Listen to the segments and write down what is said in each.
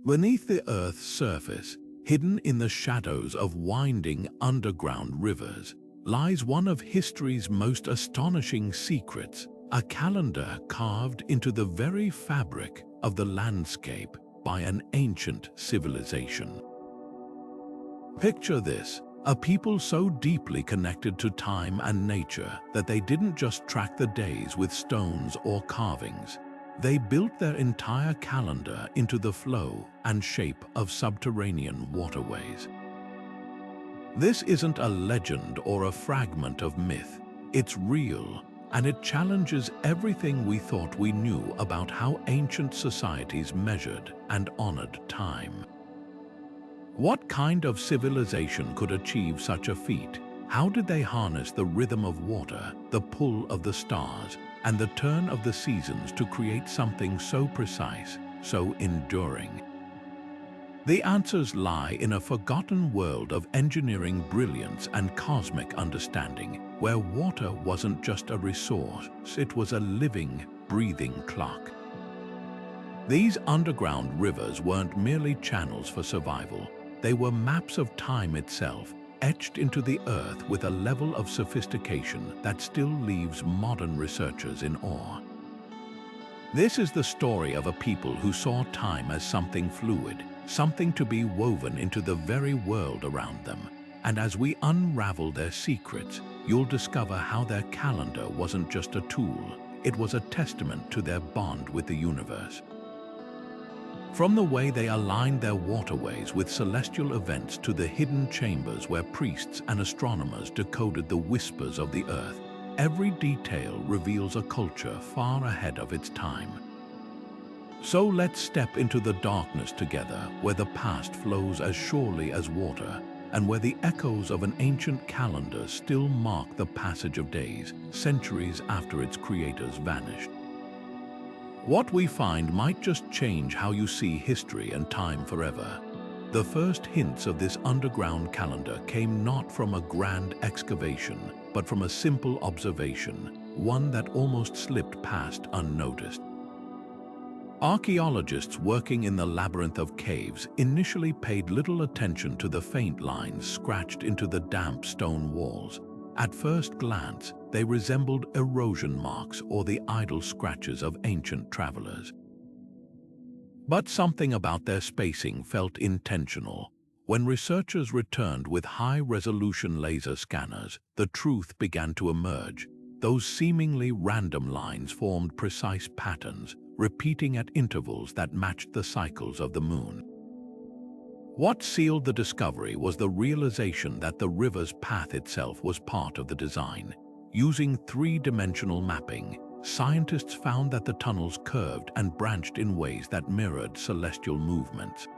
Beneath the Earth's surface, hidden in the shadows of winding underground rivers, lies one of history's most astonishing secrets, a calendar carved into the very fabric of the landscape by an ancient civilization. Picture this, a people so deeply connected to time and nature that they didn't just track the days with stones or carvings. They built their entire calendar into the flow and shape of subterranean waterways. This isn't a legend or a fragment of myth. It's real, and it challenges everything we thought we knew about how ancient societies measured and honored time. What kind of civilization could achieve such a feat? How did they harness the rhythm of water, the pull of the stars, and the turn of the seasons to create something so precise, so enduring? The answers lie in a forgotten world of engineering brilliance and cosmic understanding, where water wasn't just a resource, it was a living, breathing clock. These underground rivers weren't merely channels for survival. They were maps of time itself, etched into the earth with a level of sophistication that still leaves modern researchers in awe. This is the story of a people who saw time as something fluid, something to be woven into the very world around them. And as we unravel their secrets, you'll discover how their calendar wasn't just a tool, it was a testament to their bond with the universe. From the way they aligned their waterways with celestial events to the hidden chambers where priests and astronomers decoded the whispers of the earth, every detail reveals a culture far ahead of its time. So let's step into the darkness together, where the past flows as surely as water, and where the echoes of an ancient calendar still mark the passage of days, centuries after its creators vanished. What we find might just change how you see history and time forever. The first hints of this underground calendar came not from a grand excavation, but from a simple observation, one that almost slipped past unnoticed. Archaeologists working in the labyrinth of caves initially paid little attention to the faint lines scratched into the damp stone walls. At first glance, they resembled erosion marks or the idle scratches of ancient travelers. But something about their spacing felt intentional. When researchers returned with high-resolution laser scanners, the truth began to emerge. Those seemingly random lines formed precise patterns, repeating at intervals that matched the cycles of the moon. What sealed the discovery was the realization that the river's path itself was part of the design. Using three-dimensional mapping, scientists found that the tunnels curved and branched in ways that mirrored celestial movements.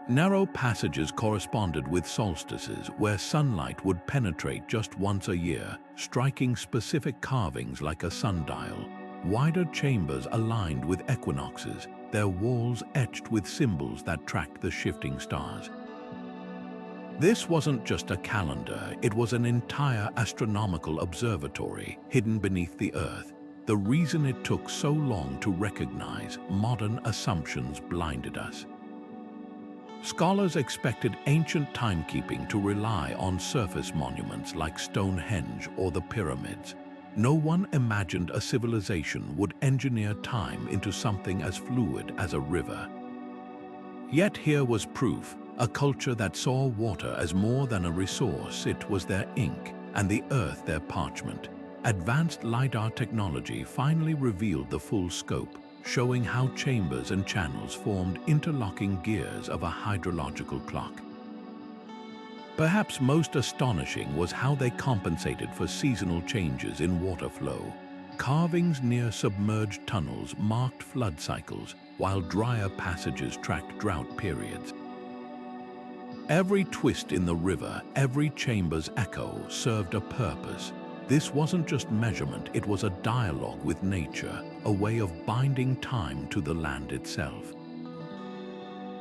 Narrow passages corresponded with solstices, where sunlight would penetrate just once a year, striking specific carvings like a sundial. Wider chambers aligned with equinoxes, their walls etched with symbols that tracked the shifting stars. This wasn't just a calendar, it was an entire astronomical observatory hidden beneath the Earth. The reason it took so long to recognize, modern assumptions blinded us. Scholars expected ancient timekeeping to rely on surface monuments like Stonehenge or the pyramids. No one imagined a civilization would engineer time into something as fluid as a river. Yet here was proof, a culture that saw water as more than a resource. It was their ink, and the earth their parchment. Advanced LiDAR technology finally revealed the full scope, showing how chambers and channels formed interlocking gears of a hydrological clock. Perhaps most astonishing was how they compensated for seasonal changes in water flow. Carvings near submerged tunnels marked flood cycles, while drier passages tracked drought periods. Every twist in the river, every chamber's echo served a purpose. This wasn't just measurement, it was a dialogue with nature, a way of binding time to the land itself.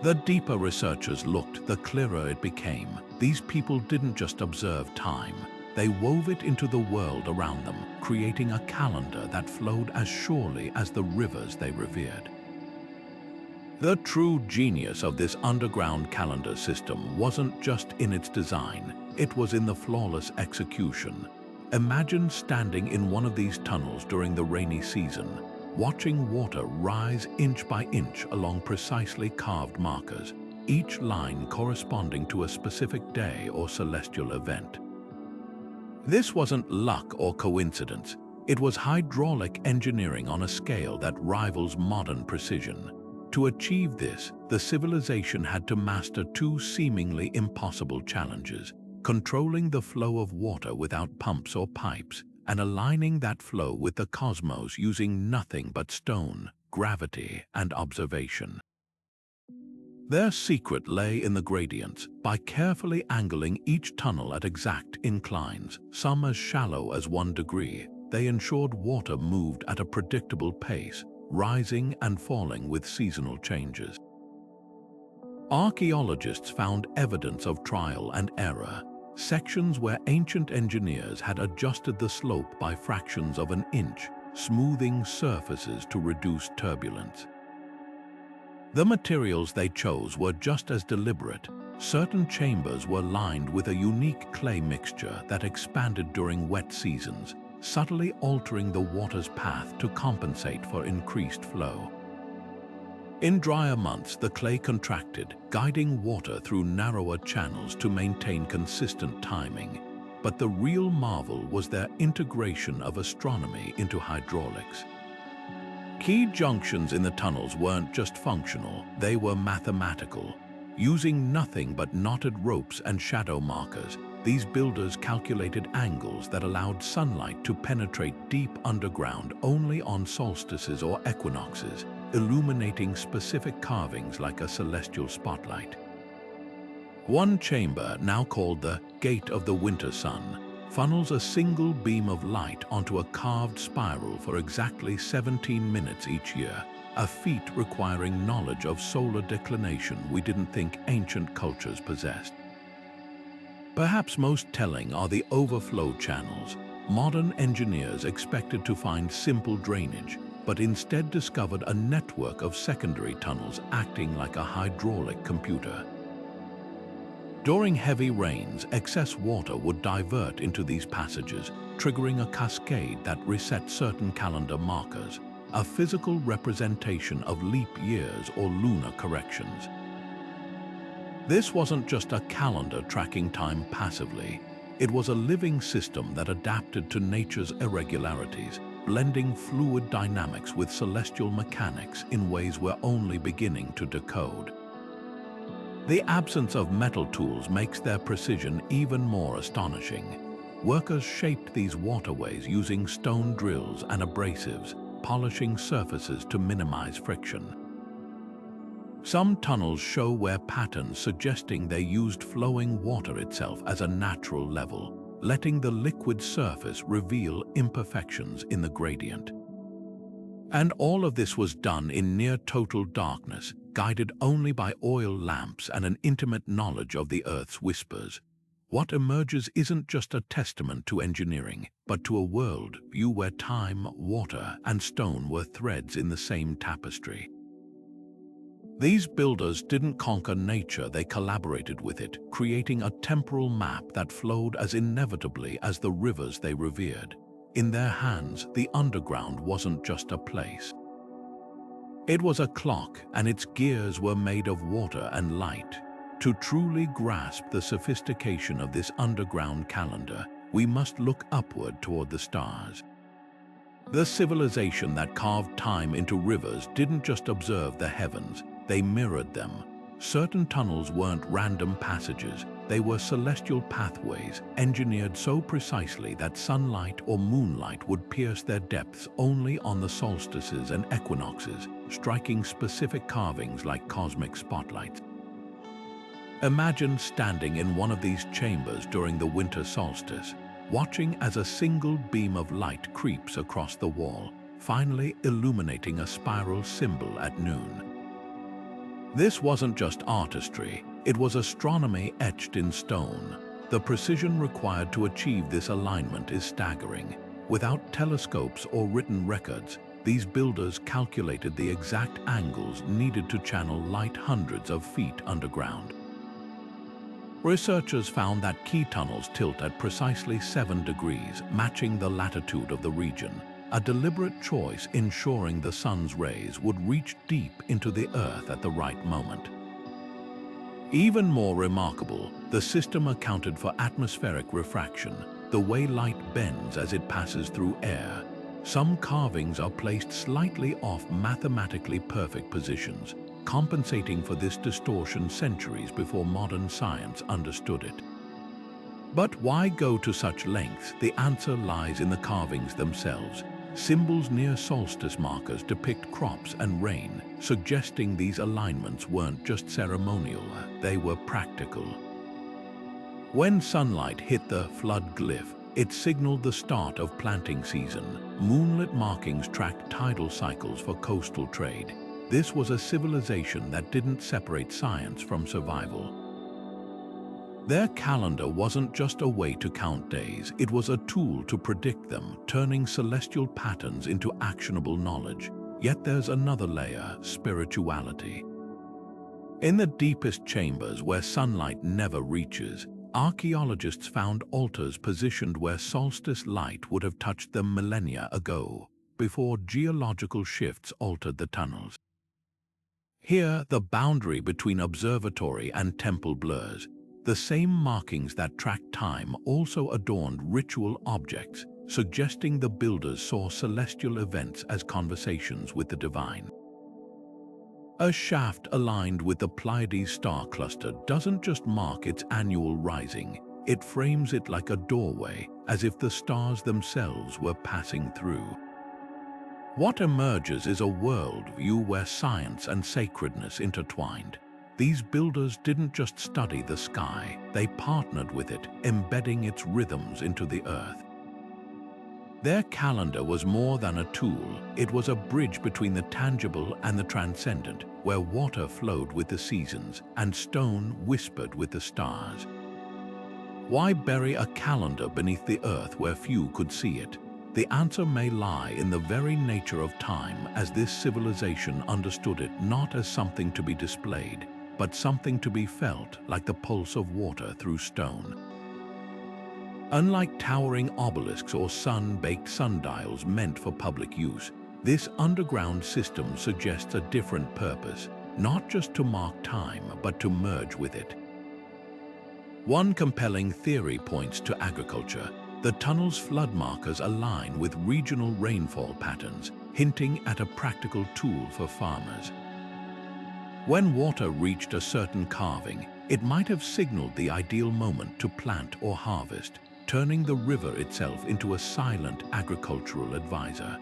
The deeper researchers looked, the clearer it became. These people didn't just observe time, they wove it into the world around them, creating a calendar that flowed as surely as the rivers they revered. The true genius of this underground calendar system wasn't just in its design, it was in the flawless execution. Imagine standing in one of these tunnels during the rainy season, watching water rise inch by inch along precisely carved markers, each line corresponding to a specific day or celestial event. This wasn't luck or coincidence, it was hydraulic engineering on a scale that rivals modern precision. To achieve this, the civilization had to master two seemingly impossible challenges: controlling the flow of water without pumps or pipes, and aligning that flow with the cosmos using nothing but stone, gravity, and observation. Their secret lay in the gradients. By carefully angling each tunnel at exact inclines, some as shallow as 1 degree, they ensured water moved at a predictable pace, rising and falling with seasonal changes. Archaeologists found evidence of trial and error, sections where ancient engineers had adjusted the slope by fractions of an inch, smoothing surfaces to reduce turbulence. The materials they chose were just as deliberate. Certain chambers were lined with a unique clay mixture that expanded during wet seasons, subtly altering the water's path to compensate for increased flow. In drier months, the clay contracted, guiding water through narrower channels to maintain consistent timing. But the real marvel was their integration of astronomy into hydraulics. Key junctions in the tunnels weren't just functional, they were mathematical. Using nothing but knotted ropes and shadow markers, these builders calculated angles that allowed sunlight to penetrate deep underground only on solstices or equinoxes, illuminating specific carvings like a celestial spotlight. One chamber, now called the Gate of the Winter Sun, funnels a single beam of light onto a carved spiral for exactly 17 minutes each year, a feat requiring knowledge of solar declination we didn't think ancient cultures possessed. Perhaps most telling are the overflow channels. Modern engineers expected to find simple drainage, but instead discovered a network of secondary tunnels acting like a hydraulic computer. During heavy rains, excess water would divert into these passages, triggering a cascade that reset certain calendar markers, a physical representation of leap years or lunar corrections. This wasn't just a calendar tracking time passively. It was a living system that adapted to nature's irregularities, blending fluid dynamics with celestial mechanics in ways we're only beginning to decode. The absence of metal tools makes their precision even more astonishing. Workers shaped these waterways using stone drills and abrasives, polishing surfaces to minimize friction. Some tunnels show wear patterns suggesting they used flowing water itself as a natural level, letting the liquid surface reveal imperfections in the gradient. And all of this was done in near total darkness, guided only by oil lamps and an intimate knowledge of the Earth's whispers. What emerges isn't just a testament to engineering, but to a world view where time, water, and stone were threads in the same tapestry. These builders didn't conquer nature, they collaborated with it, creating a temporal map that flowed as inevitably as the rivers they revered. In their hands, the underground wasn't just a place. It was a clock, and its gears were made of water and light. To truly grasp the sophistication of this underground calendar, we must look upward toward the stars. The civilization that carved time into rivers didn't just observe the heavens, they mirrored them. Certain tunnels weren't random passages, they were celestial pathways, engineered so precisely that sunlight or moonlight would pierce their depths only on the solstices and equinoxes, striking specific carvings like cosmic spotlights. Imagine standing in one of these chambers during the winter solstice, watching as a single beam of light creeps across the wall, finally illuminating a spiral symbol at noon. This wasn't just artistry, it was astronomy etched in stone. The precision required to achieve this alignment is staggering. Without telescopes or written records, these builders calculated the exact angles needed to channel light hundreds of feet underground. Researchers found that key tunnels tilt at precisely 7 degrees, matching the latitude of the region, a deliberate choice ensuring the sun's rays would reach deep into the earth at the right moment. Even more remarkable, the system accounted for atmospheric refraction, the way light bends as it passes through air. Some carvings are placed slightly off mathematically perfect positions, compensating for this distortion centuries before modern science understood it. But why go to such lengths? The answer lies in the carvings themselves. Symbols near solstice markers depict crops and rain, suggesting these alignments weren't just ceremonial, they were practical. When sunlight hit the flood glyph, it signaled the start of planting season. Moonlit markings tracked tidal cycles for coastal trade. This was a civilization that didn't separate science from survival. Their calendar wasn't just a way to count days, it was a tool to predict them, turning celestial patterns into actionable knowledge. Yet there's another layer: spirituality. In the deepest chambers where sunlight never reaches, archaeologists found altars positioned where solstice light would have touched them millennia ago, before geological shifts altered the tunnels. Here, the boundary between observatory and temple blurs. The same markings that track time also adorned ritual objects, suggesting the builders saw celestial events as conversations with the divine. A shaft aligned with the Pleiades star cluster doesn't just mark its annual rising, it frames it like a doorway, as if the stars themselves were passing through. What emerges is a worldview where science and sacredness intertwined. These builders didn't just study the sky, they partnered with it, embedding its rhythms into the earth. Their calendar was more than a tool, it was a bridge between the tangible and the transcendent, where water flowed with the seasons and stone whispered with the stars. Why bury a calendar beneath the earth where few could see it? The answer may lie in the very nature of time, as this civilization understood it not as something to be displayed, but something to be felt, like the pulse of water through stone. Unlike towering obelisks or sun-baked sundials meant for public use, this underground system suggests a different purpose, not just to mark time, but to merge with it. One compelling theory points to agriculture. The tunnel's flood markers align with regional rainfall patterns, hinting at a practical tool for farmers. When water reached a certain carving, it might have signaled the ideal moment to plant or harvest, turning the river itself into a silent agricultural advisor.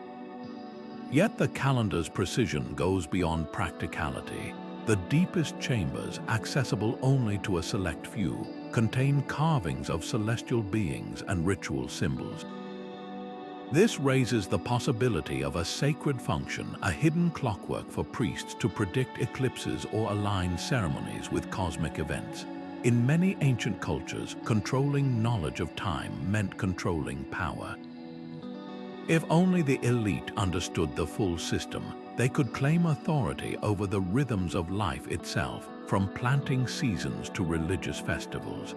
Yet the calendar's precision goes beyond practicality. The deepest chambers, accessible only to a select few, contain carvings of celestial beings and ritual symbols. This raises the possibility of a sacred function, a hidden clockwork for priests to predict eclipses or align ceremonies with cosmic events. In many ancient cultures, controlling knowledge of time meant controlling power. If only the elite understood the full system, they could claim authority over the rhythms of life itself, from planting seasons to religious festivals.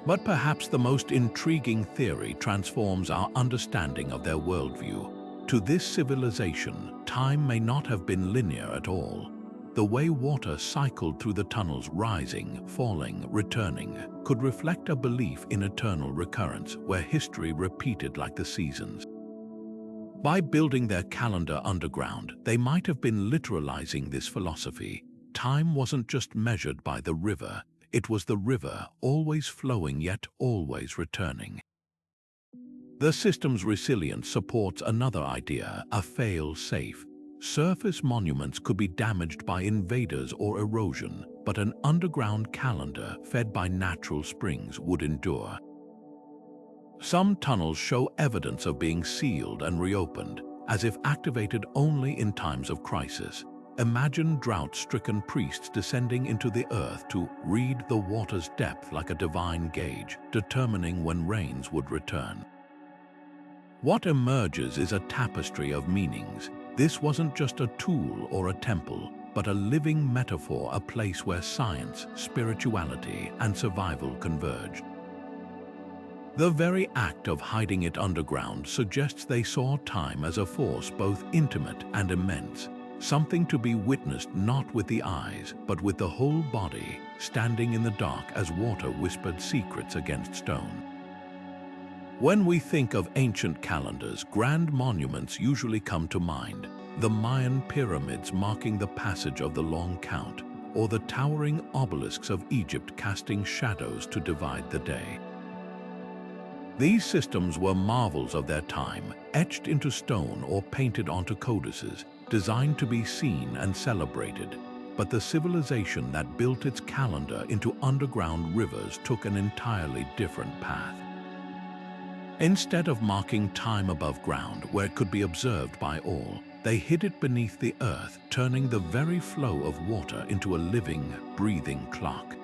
But perhaps the most intriguing theory transforms our understanding of their worldview. To this civilization, time may not have been linear at all. The way water cycled through the tunnels, rising, falling, returning, could reflect a belief in eternal recurrence, where history repeated like the seasons. By building their calendar underground, they might have been literalizing this philosophy. Time wasn't just measured by the river, it was the river, always flowing yet always returning. The system's resilience supports another idea, a fail-safe. Surface monuments could be damaged by invaders or erosion, but an underground calendar fed by natural springs would endure. Some tunnels show evidence of being sealed and reopened, as if activated only in times of crisis. Imagine drought-stricken priests descending into the earth to read the water's depth like a divine gauge, determining when rains would return. What emerges is a tapestry of meanings. This wasn't just a tool or a temple, but a living metaphor, a place where science, spirituality, and survival converged. The very act of hiding it underground suggests they saw time as a force both intimate and immense, something to be witnessed not with the eyes, but with the whole body, standing in the dark as water whispered secrets against stone. When we think of ancient calendars, grand monuments usually come to mind, the Mayan pyramids marking the passage of the long count, or the towering obelisks of Egypt casting shadows to divide the day. These systems were marvels of their time, etched into stone or painted onto codices, designed to be seen and celebrated. But the civilization that built its calendar into underground rivers took an entirely different path. Instead of marking time above ground where it could be observed by all, they hid it beneath the earth, turning the very flow of water into a living, breathing clock.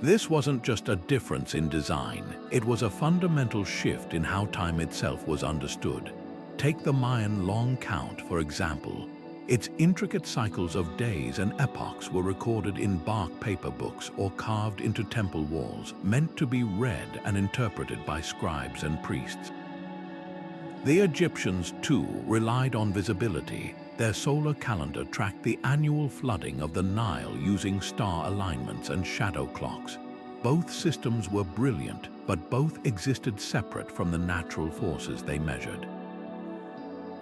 This wasn't just a difference in design, it was a fundamental shift in how time itself was understood. Take the Mayan long count, for example. Its intricate cycles of days and epochs were recorded in bark paper books or carved into temple walls, meant to be read and interpreted by scribes and priests. The Egyptians, too, relied on visibility. Their solar calendar tracked the annual flooding of the Nile using star alignments and shadow clocks. Both systems were brilliant, but both existed separate from the natural forces they measured.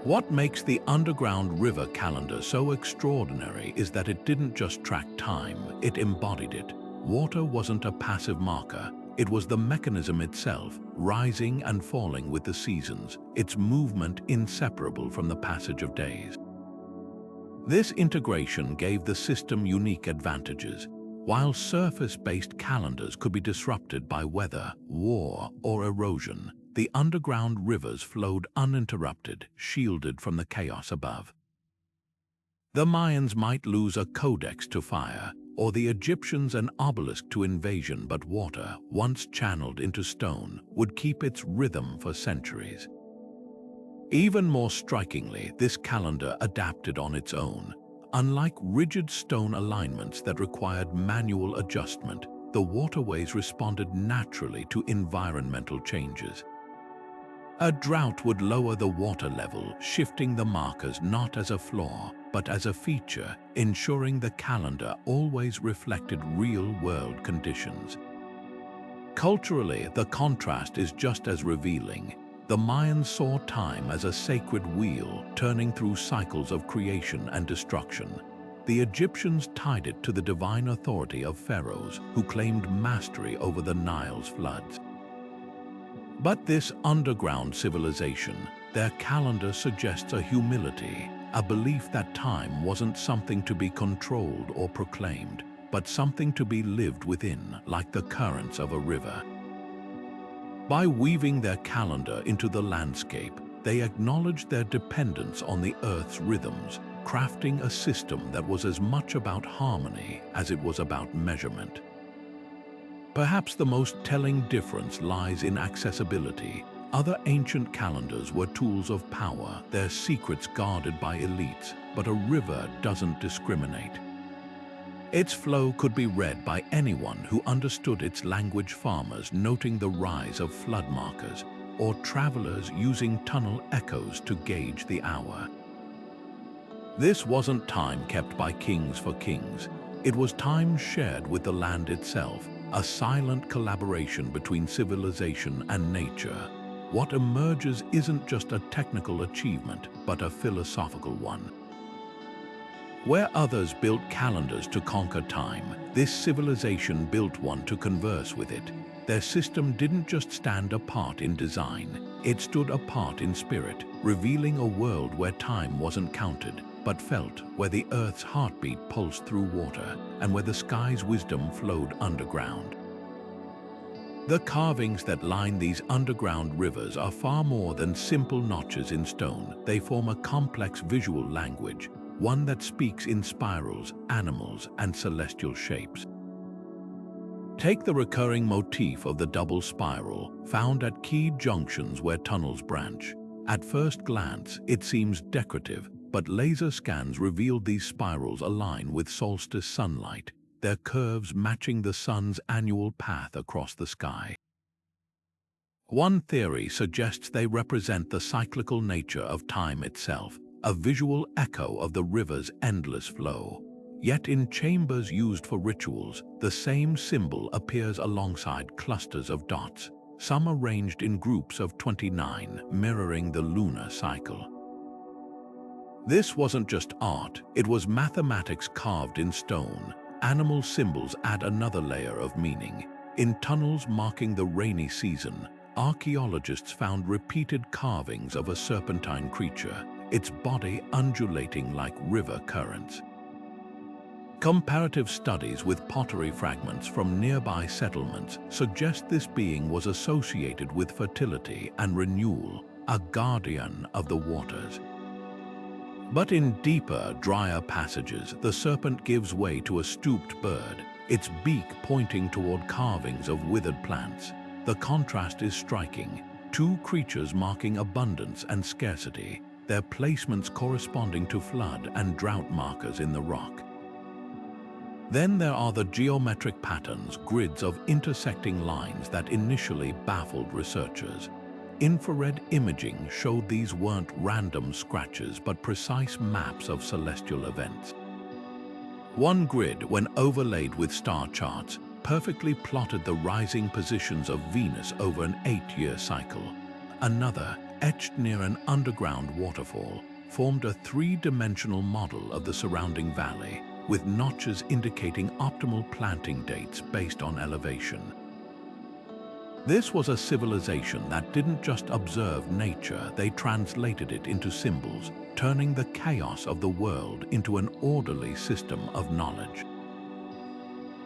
What makes the underground river calendar so extraordinary is that it didn't just track time, it embodied it. Water wasn't a passive marker. It was the mechanism itself, rising and falling with the seasons, its movement inseparable from the passage of days. This integration gave the system unique advantages. While surface-based calendars could be disrupted by weather, war, or erosion, the underground rivers flowed uninterrupted, shielded from the chaos above. The Mayans might lose a codex to fire, or the Egyptians an obelisk to invasion, but water, once channeled into stone, would keep its rhythm for centuries. Even more strikingly, this calendar adapted on its own. Unlike rigid stone alignments that required manual adjustment, the waterways responded naturally to environmental changes. A drought would lower the water level, shifting the markers not as a flaw, but as a feature, ensuring the calendar always reflected real-world conditions. Culturally, the contrast is just as revealing. The Mayans saw time as a sacred wheel, turning through cycles of creation and destruction. The Egyptians tied it to the divine authority of pharaohs, who claimed mastery over the Nile's floods. But this underground civilization, their calendar suggests a humility, a belief that time wasn't something to be controlled or proclaimed, but something to be lived within, like the currents of a river. By weaving their calendar into the landscape, they acknowledged their dependence on the Earth's rhythms, crafting a system that was as much about harmony as it was about measurement. Perhaps the most telling difference lies in accessibility. Other ancient calendars were tools of power, their secrets guarded by elites, but a river doesn't discriminate. Its flow could be read by anyone who understood its language, farmers noting the rise of flood markers, or travelers using tunnel echoes to gauge the hour. This wasn't time kept by kings for kings. It was time shared with the land itself, a silent collaboration between civilization and nature. What emerges isn't just a technical achievement, but a philosophical one. Where others built calendars to conquer time, this civilization built one to converse with it. Their system didn't just stand apart in design, it stood apart in spirit, revealing a world where time wasn't counted, but felt, where the Earth's heartbeat pulsed through water, and where the sky's wisdom flowed underground. The carvings that line these underground rivers are far more than simple notches in stone. They form a complex visual language, one that speaks in spirals, animals, and celestial shapes. Take the recurring motif of the double spiral, found at key junctions where tunnels branch. At first glance, it seems decorative, but laser scans revealed these spirals align with solstice sunlight, their curves matching the sun's annual path across the sky. One theory suggests they represent the cyclical nature of time itself, a visual echo of the river's endless flow. Yet in chambers used for rituals, the same symbol appears alongside clusters of dots, some arranged in groups of 29, mirroring the lunar cycle. This wasn't just art, it was mathematics carved in stone. Animal symbols add another layer of meaning. In tunnels marking the rainy season, archaeologists found repeated carvings of a serpentine creature, its body undulating like river currents. Comparative studies with pottery fragments from nearby settlements suggest this being was associated with fertility and renewal, a guardian of the waters. But in deeper, drier passages, the serpent gives way to a stooped bird, its beak pointing toward carvings of withered plants. The contrast is striking, two creatures marking abundance and scarcity, their placements corresponding to flood and drought markers in the rock. Then there are the geometric patterns, grids of intersecting lines that initially baffled researchers. Infrared imaging showed these weren't random scratches but precise maps of celestial events. One grid, when overlaid with star charts, perfectly plotted the rising positions of Venus over an 8-year cycle. Another, etched near an underground waterfall, formed a three-dimensional model of the surrounding valley, with notches indicating optimal planting dates based on elevation. This was a civilization that didn't just observe nature, they translated it into symbols, turning the chaos of the world into an orderly system of knowledge.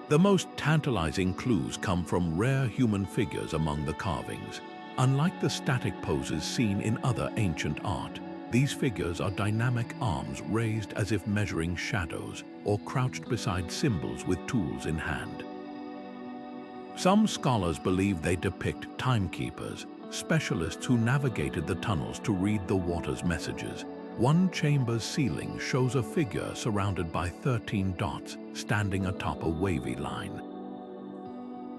The most tantalizing clues come from rare human figures among the carvings. Unlike the static poses seen in other ancient art, these figures are dynamic arms raised as if measuring shadows or crouched beside symbols with tools in hand. Some scholars believe they depict timekeepers, specialists who navigated the tunnels to read the water's messages. One chamber's ceiling shows a figure surrounded by 13 dots standing atop a wavy line.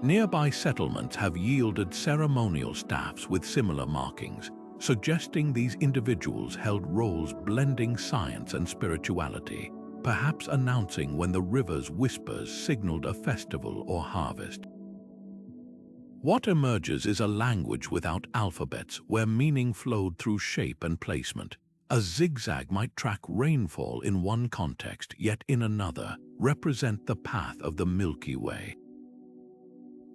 Nearby settlements have yielded ceremonial staffs with similar markings, suggesting these individuals held roles blending science and spirituality, perhaps announcing when the river's whispers signaled a festival or harvest. What emerges is a language without alphabets where meaning flowed through shape and placement. A zigzag might track rainfall in one context, yet in another, represent the path of the Milky Way.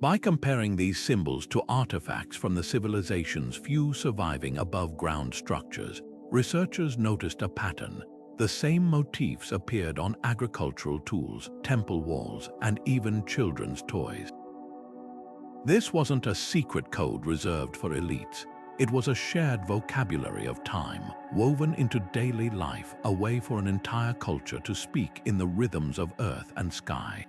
By comparing these symbols to artifacts from the civilization's few surviving above-ground structures, researchers noticed a pattern. The same motifs appeared on agricultural tools, temple walls, and even children's toys. This wasn't a secret code reserved for elites. It was a shared vocabulary of time, woven into daily life, a way for an entire culture to speak in the rhythms of earth and sky.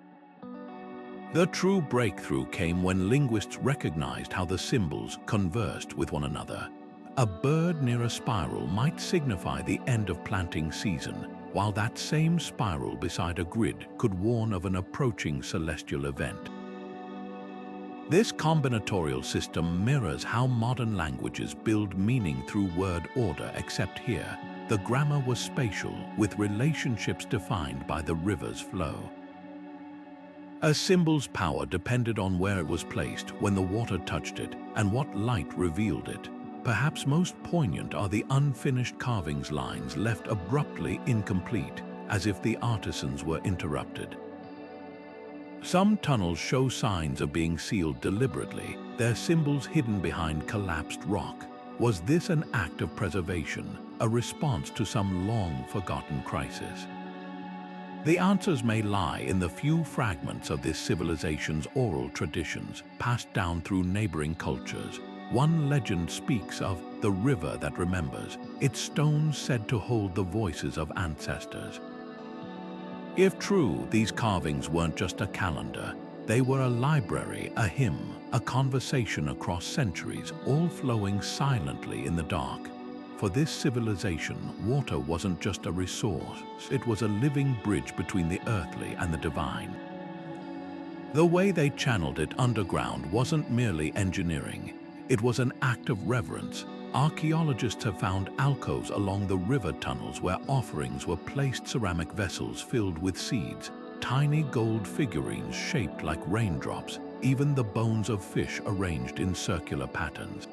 The true breakthrough came when linguists recognized how the symbols conversed with one another. A bird near a spiral might signify the end of planting season, while that same spiral beside a grid could warn of an approaching celestial event. This combinatorial system mirrors how modern languages build meaning through word order, except here, the grammar was spatial, with relationships defined by the river's flow. A symbol's power depended on where it was placed, when the water touched it, and what light revealed it. Perhaps most poignant are the unfinished carvings lines left abruptly incomplete, as if the artisans were interrupted. Some tunnels show signs of being sealed deliberately, their symbols hidden behind collapsed rock. Was this an act of preservation, a response to some long-forgotten crisis? The answers may lie in the few fragments of this civilization's oral traditions passed down through neighboring cultures. One legend speaks of the river that remembers, its stones said to hold the voices of ancestors. If true, these carvings weren't just a calendar, They were a library, a hymn, a conversation across centuries, all flowing silently in the dark. For this civilization, water wasn't just a resource, it was a living bridge between the earthly and the divine. The way they channeled it underground wasn't merely engineering. It was an act of reverence. Archaeologists have found alcoves along the river tunnels where offerings were placed, ceramic vessels filled with seeds, tiny gold figurines shaped like raindrops, even the bones of fish arranged in circular patterns.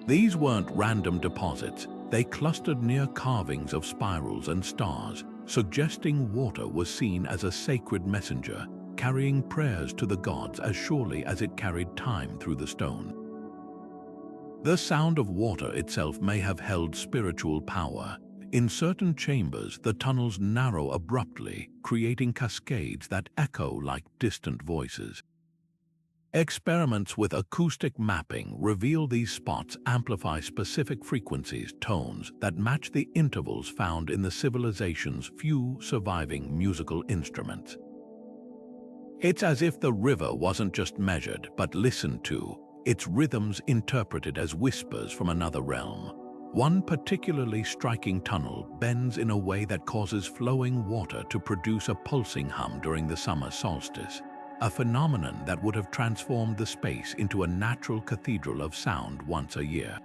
These weren't random deposits. They clustered near carvings of spirals and stars, suggesting water was seen as a sacred messenger, carrying prayers to the gods as surely as it carried time through the stone. The sound of water itself may have held spiritual power. In certain chambers, the tunnels narrow abruptly, creating cascades that echo like distant voices. Experiments with acoustic mapping reveal these spots amplify specific frequencies, tones that match the intervals found in the civilization's few surviving musical instruments. It's as if the river wasn't just measured, but listened to, its rhythms interpreted as whispers from another realm. One particularly striking tunnel bends in a way that causes flowing water to produce a pulsing hum during the summer solstice, a phenomenon that would have transformed the space into a natural cathedral of sound once a year.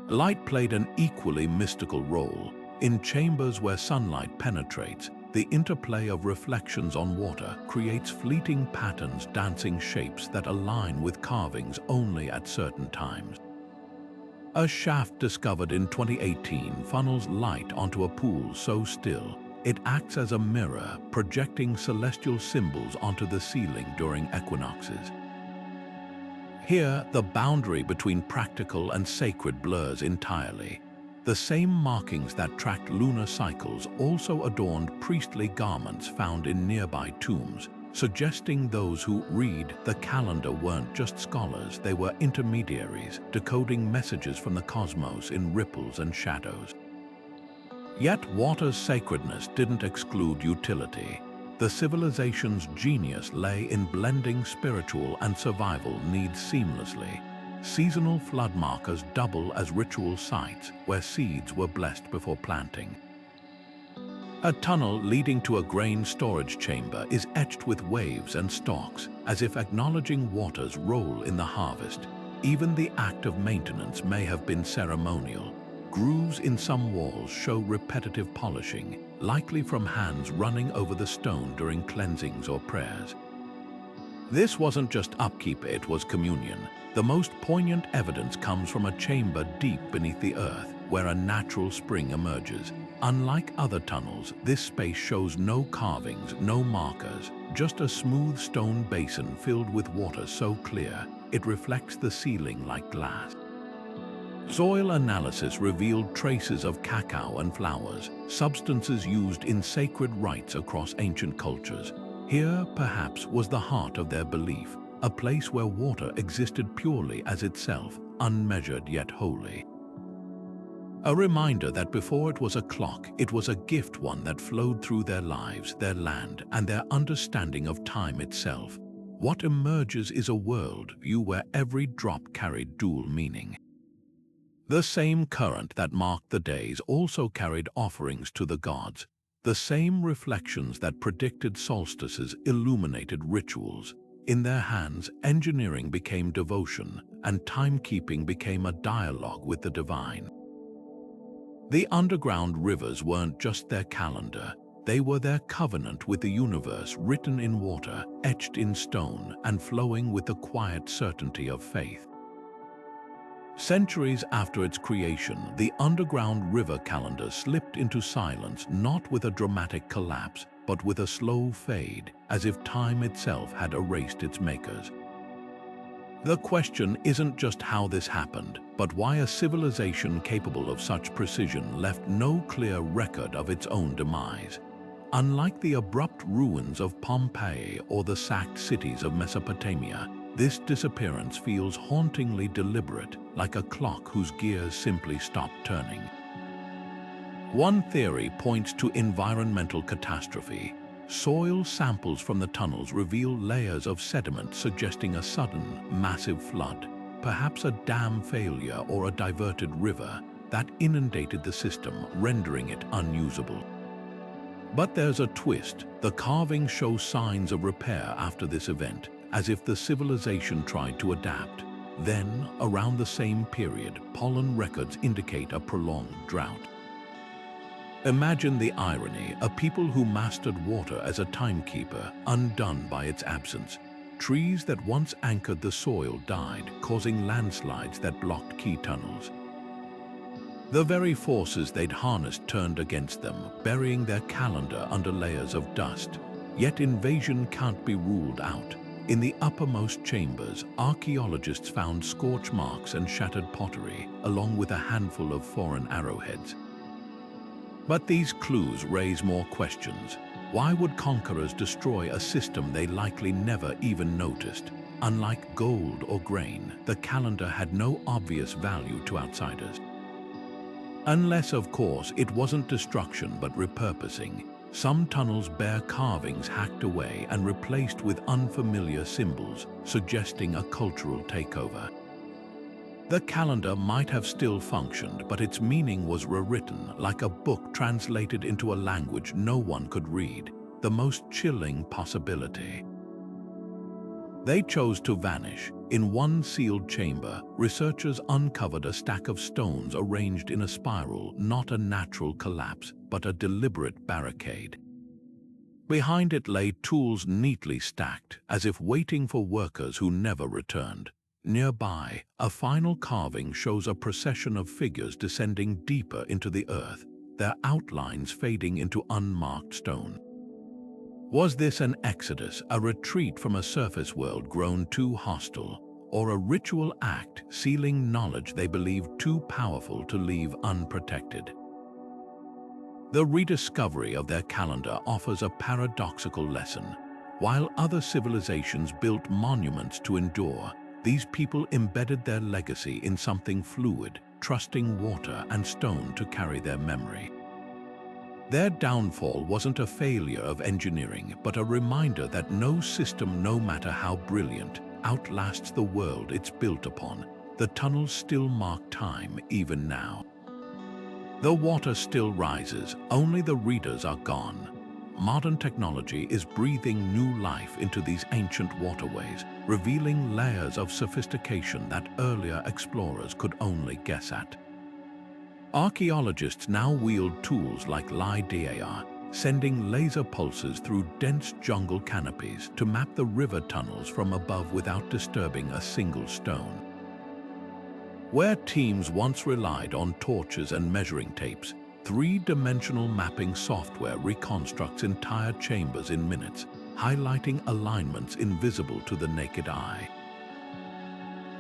Light played an equally mystical role. In chambers where sunlight penetrates, the interplay of reflections on water creates fleeting patterns, dancing shapes that align with carvings only at certain times. A shaft discovered in 2018 funnels light onto a pool so still, it acts as a mirror, projecting celestial symbols onto the ceiling during equinoxes. Here, the boundary between practical and sacred blurs entirely. The same markings that tracked lunar cycles also adorned priestly garments found in nearby tombs, suggesting those who read the calendar weren't just scholars, they were intermediaries, decoding messages from the cosmos in ripples and shadows. Yet water's sacredness didn't exclude utility. The civilization's genius lay in blending spiritual and survival needs seamlessly. Seasonal flood markers double as ritual sites where seeds were blessed before planting. A tunnel leading to a grain storage chamber is etched with waves and stalks, as if acknowledging water's role in the harvest. Even the act of maintenance may have been ceremonial. Grooves in some walls show repetitive polishing, likely from hands running over the stone during cleansings or prayers. This wasn't just upkeep, it was communion. The most poignant evidence comes from a chamber deep beneath the earth, where a natural spring emerges. Unlike other tunnels, this space shows no carvings, no markers, just a smooth stone basin filled with water so clear, it reflects the ceiling like glass. Soil analysis revealed traces of cacao and flowers, substances used in sacred rites across ancient cultures. Here, perhaps, was the heart of their belief, a place where water existed purely as itself, unmeasured yet holy. A reminder that before it was a clock, it was a gift, one that flowed through their lives, their land, and their understanding of time itself. What emerges is a world view where every drop carried dual meaning. The same current that marked the days also carried offerings to the gods. The same reflections that predicted solstices illuminated rituals. In their hands, engineering became devotion, and timekeeping became a dialogue with the divine. The underground rivers weren't just their calendar, they were their covenant with the universe, written in water, etched in stone, and flowing with the quiet certainty of faith. Centuries after its creation, the underground river calendar slipped into silence, not with a dramatic collapse, but with a slow fade, as if time itself had erased its makers. The question isn't just how this happened, but why a civilization capable of such precision left no clear record of its own demise. Unlike the abrupt ruins of Pompeii or the sacked cities of Mesopotamia, this disappearance feels hauntingly deliberate, like a clock whose gears simply stopped turning. One theory points to environmental catastrophe. soil samples from the tunnels reveal layers of sediment suggesting a sudden, massive flood, perhaps a dam failure or a diverted river that inundated the system, rendering it unusable. But there's a twist. The carvings show signs of repair after this event, as if the civilization tried to adapt. Then, around the same period, pollen records indicate a prolonged drought. Imagine the irony, a people who mastered water as a timekeeper, undone by its absence. Trees that once anchored the soil died, causing landslides that blocked key tunnels. The very forces they'd harnessed turned against them, burying their calendar under layers of dust. Yet invasion can't be ruled out. In the uppermost chambers, archaeologists found scorch marks and shattered pottery, along with a handful of foreign arrowheads. But these clues raise more questions. Why would conquerors destroy a system they likely never even noticed? Unlike gold or grain, the calendar had no obvious value to outsiders. Unless, of course, it wasn't destruction but repurposing. Some tunnels bear carvings hacked away and replaced with unfamiliar symbols, suggesting a cultural takeover. The calendar might have still functioned, but its meaning was rewritten, like a book translated into a language no one could read, the most chilling possibility. They chose to vanish. In one sealed chamber, researchers uncovered a stack of stones arranged in a spiral, not a natural collapse, but a deliberate barricade. Behind it lay tools neatly stacked, as if waiting for workers who never returned. Nearby, a final carving shows a procession of figures descending deeper into the earth, their outlines fading into unmarked stone. Was this an exodus, a retreat from a surface world grown too hostile, or a ritual act sealing knowledge they believed too powerful to leave unprotected? The rediscovery of their calendar offers a paradoxical lesson. While other civilizations built monuments to endure, these people embedded their legacy in something fluid, trusting water and stone to carry their memory. Their downfall wasn't a failure of engineering, but a reminder that no system, no matter how brilliant, outlasts the world it's built upon. The tunnels still mark time, even now. The water still rises, only the readers are gone. Modern technology is breathing new life into these ancient waterways, revealing layers of sophistication that earlier explorers could only guess at. Archaeologists now wield tools like LiDAR, sending laser pulses through dense jungle canopies to map the river tunnels from above without disturbing a single stone. Where teams once relied on torches and measuring tapes, three-dimensional mapping software reconstructs entire chambers in minutes, highlighting alignments invisible to the naked eye.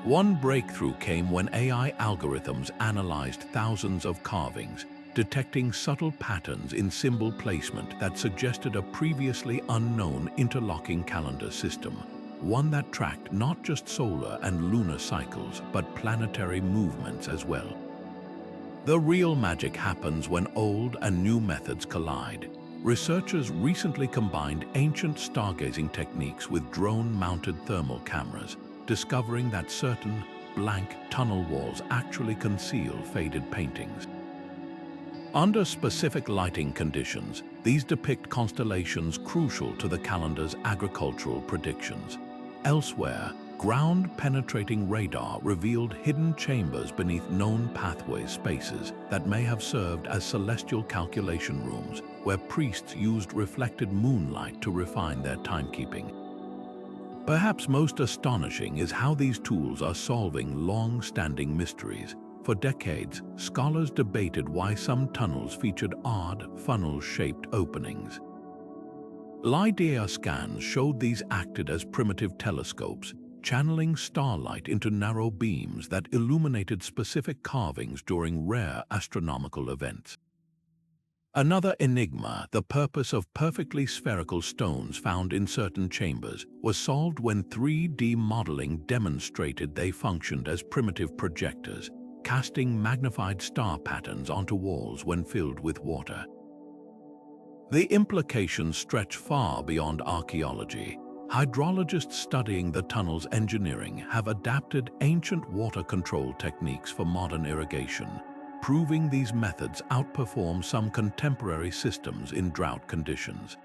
One breakthrough came when AI algorithms analyzed thousands of carvings, detecting subtle patterns in symbol placement that suggested a previously unknown interlocking calendar system, one that tracked not just solar and lunar cycles, but planetary movements as well. The real magic happens when old and new methods collide. Researchers recently combined ancient stargazing techniques with drone-mounted thermal cameras, discovering that certain blank tunnel walls actually conceal faded paintings. Under specific lighting conditions, these depict constellations crucial to the calendar's agricultural predictions. Elsewhere, ground-penetrating radar revealed hidden chambers beneath known pathway spaces that may have served as celestial calculation rooms, where priests used reflected moonlight to refine their timekeeping. Perhaps most astonishing is how these tools are solving long-standing mysteries. For decades, scholars debated why some tunnels featured odd, funnel-shaped openings. LiDAR scans showed these acted as primitive telescopes, channeling starlight into narrow beams that illuminated specific carvings during rare astronomical events. Another enigma, the purpose of perfectly spherical stones found in certain chambers, was solved when 3D modeling demonstrated they functioned as primitive projectors, casting magnified star patterns onto walls when filled with water. The implications stretch far beyond archaeology. Hydrologists studying the tunnel's engineering have adapted ancient water control techniques for modern irrigation, proving these methods outperform some contemporary systems in drought conditions.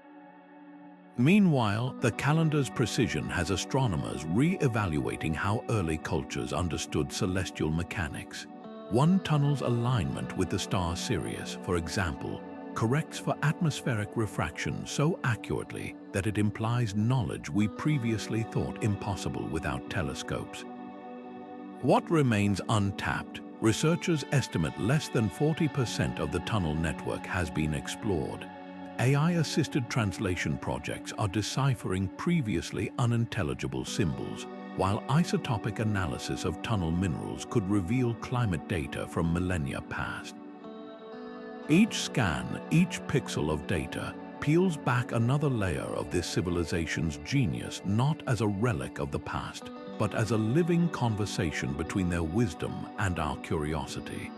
Meanwhile, the calendar's precision has astronomers re-evaluating how early cultures understood celestial mechanics. One tunnel's alignment with the star Sirius, for example, corrects for atmospheric refraction so accurately that it implies knowledge we previously thought impossible without telescopes. What remains untapped? Researchers estimate less than 40% of the tunnel network has been explored. AI-assisted translation projects are deciphering previously unintelligible symbols, while isotopic analysis of tunnel minerals could reveal climate data from millennia past. Each scan, each pixel of data, peels back another layer of this civilization's genius, not as a relic of the past, but as a living conversation between their wisdom and our curiosity.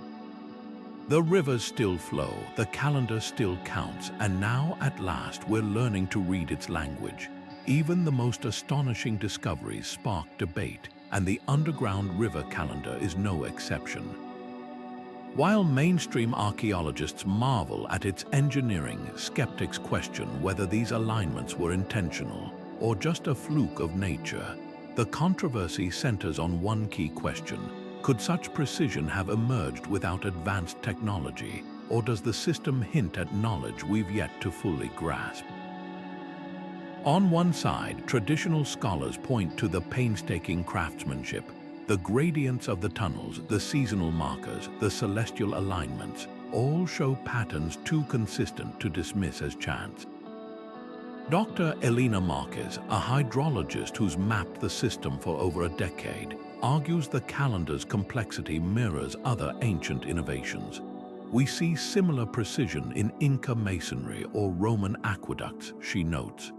The rivers still flow, the calendar still counts, and now at last we're learning to read its language. Even the most astonishing discoveries spark debate, and the underground river calendar is no exception. While mainstream archaeologists marvel at its engineering, skeptics question whether these alignments were intentional or just a fluke of nature. The controversy centers on one key question: could such precision have emerged without advanced technology, or does the system hint at knowledge we've yet to fully grasp? On one side, traditional scholars point to the painstaking craftsmanship, the gradients of the tunnels, the seasonal markers, the celestial alignments, all show patterns too consistent to dismiss as chance. Dr. Elena Marquez, a hydrologist who's mapped the system for over a decade, argues the calendar's complexity mirrors other ancient innovations. We see similar precision in Inca masonry or Roman aqueducts, she notes.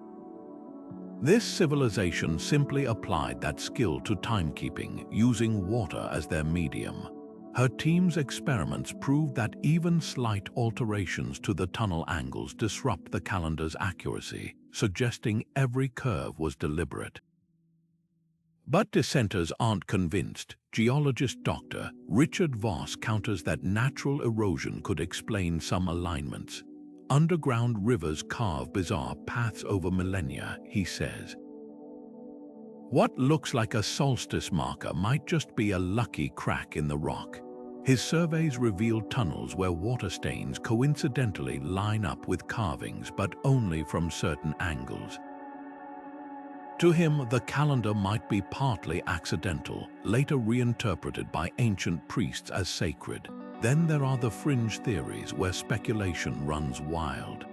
This civilization simply applied that skill to timekeeping, using water as their medium. Her team's experiments proved that even slight alterations to the tunnel angles disrupt the calendar's accuracy, suggesting every curve was deliberate. But dissenters aren't convinced. Geologist Dr. Richard Voss counters that natural erosion could explain some alignments. Underground rivers carve bizarre paths over millennia, he says. What looks like a solstice marker might just be a lucky crack in the rock. His surveys reveal tunnels where water stains coincidentally line up with carvings, but only from certain angles. To him, the calendar might be partly accidental, later reinterpreted by ancient priests as sacred. Then there are the fringe theories where speculation runs wild.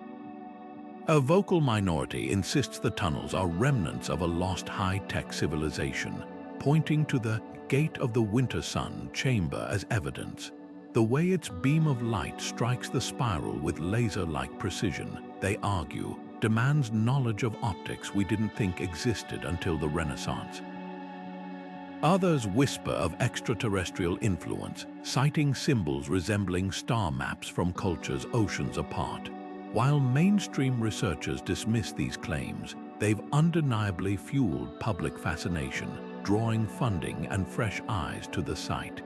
A vocal minority insists the tunnels are remnants of a lost high-tech civilization, pointing to the Gate of the Winter Sun chamber as evidence. The way its beam of light strikes the spiral with laser-like precision, they argue, demands knowledge of optics we didn't think existed until the Renaissance. Others whisper of extraterrestrial influence, citing symbols resembling star maps from cultures oceans apart. While mainstream researchers dismiss these claims, they've undeniably fueled public fascination, drawing funding and fresh eyes to the site.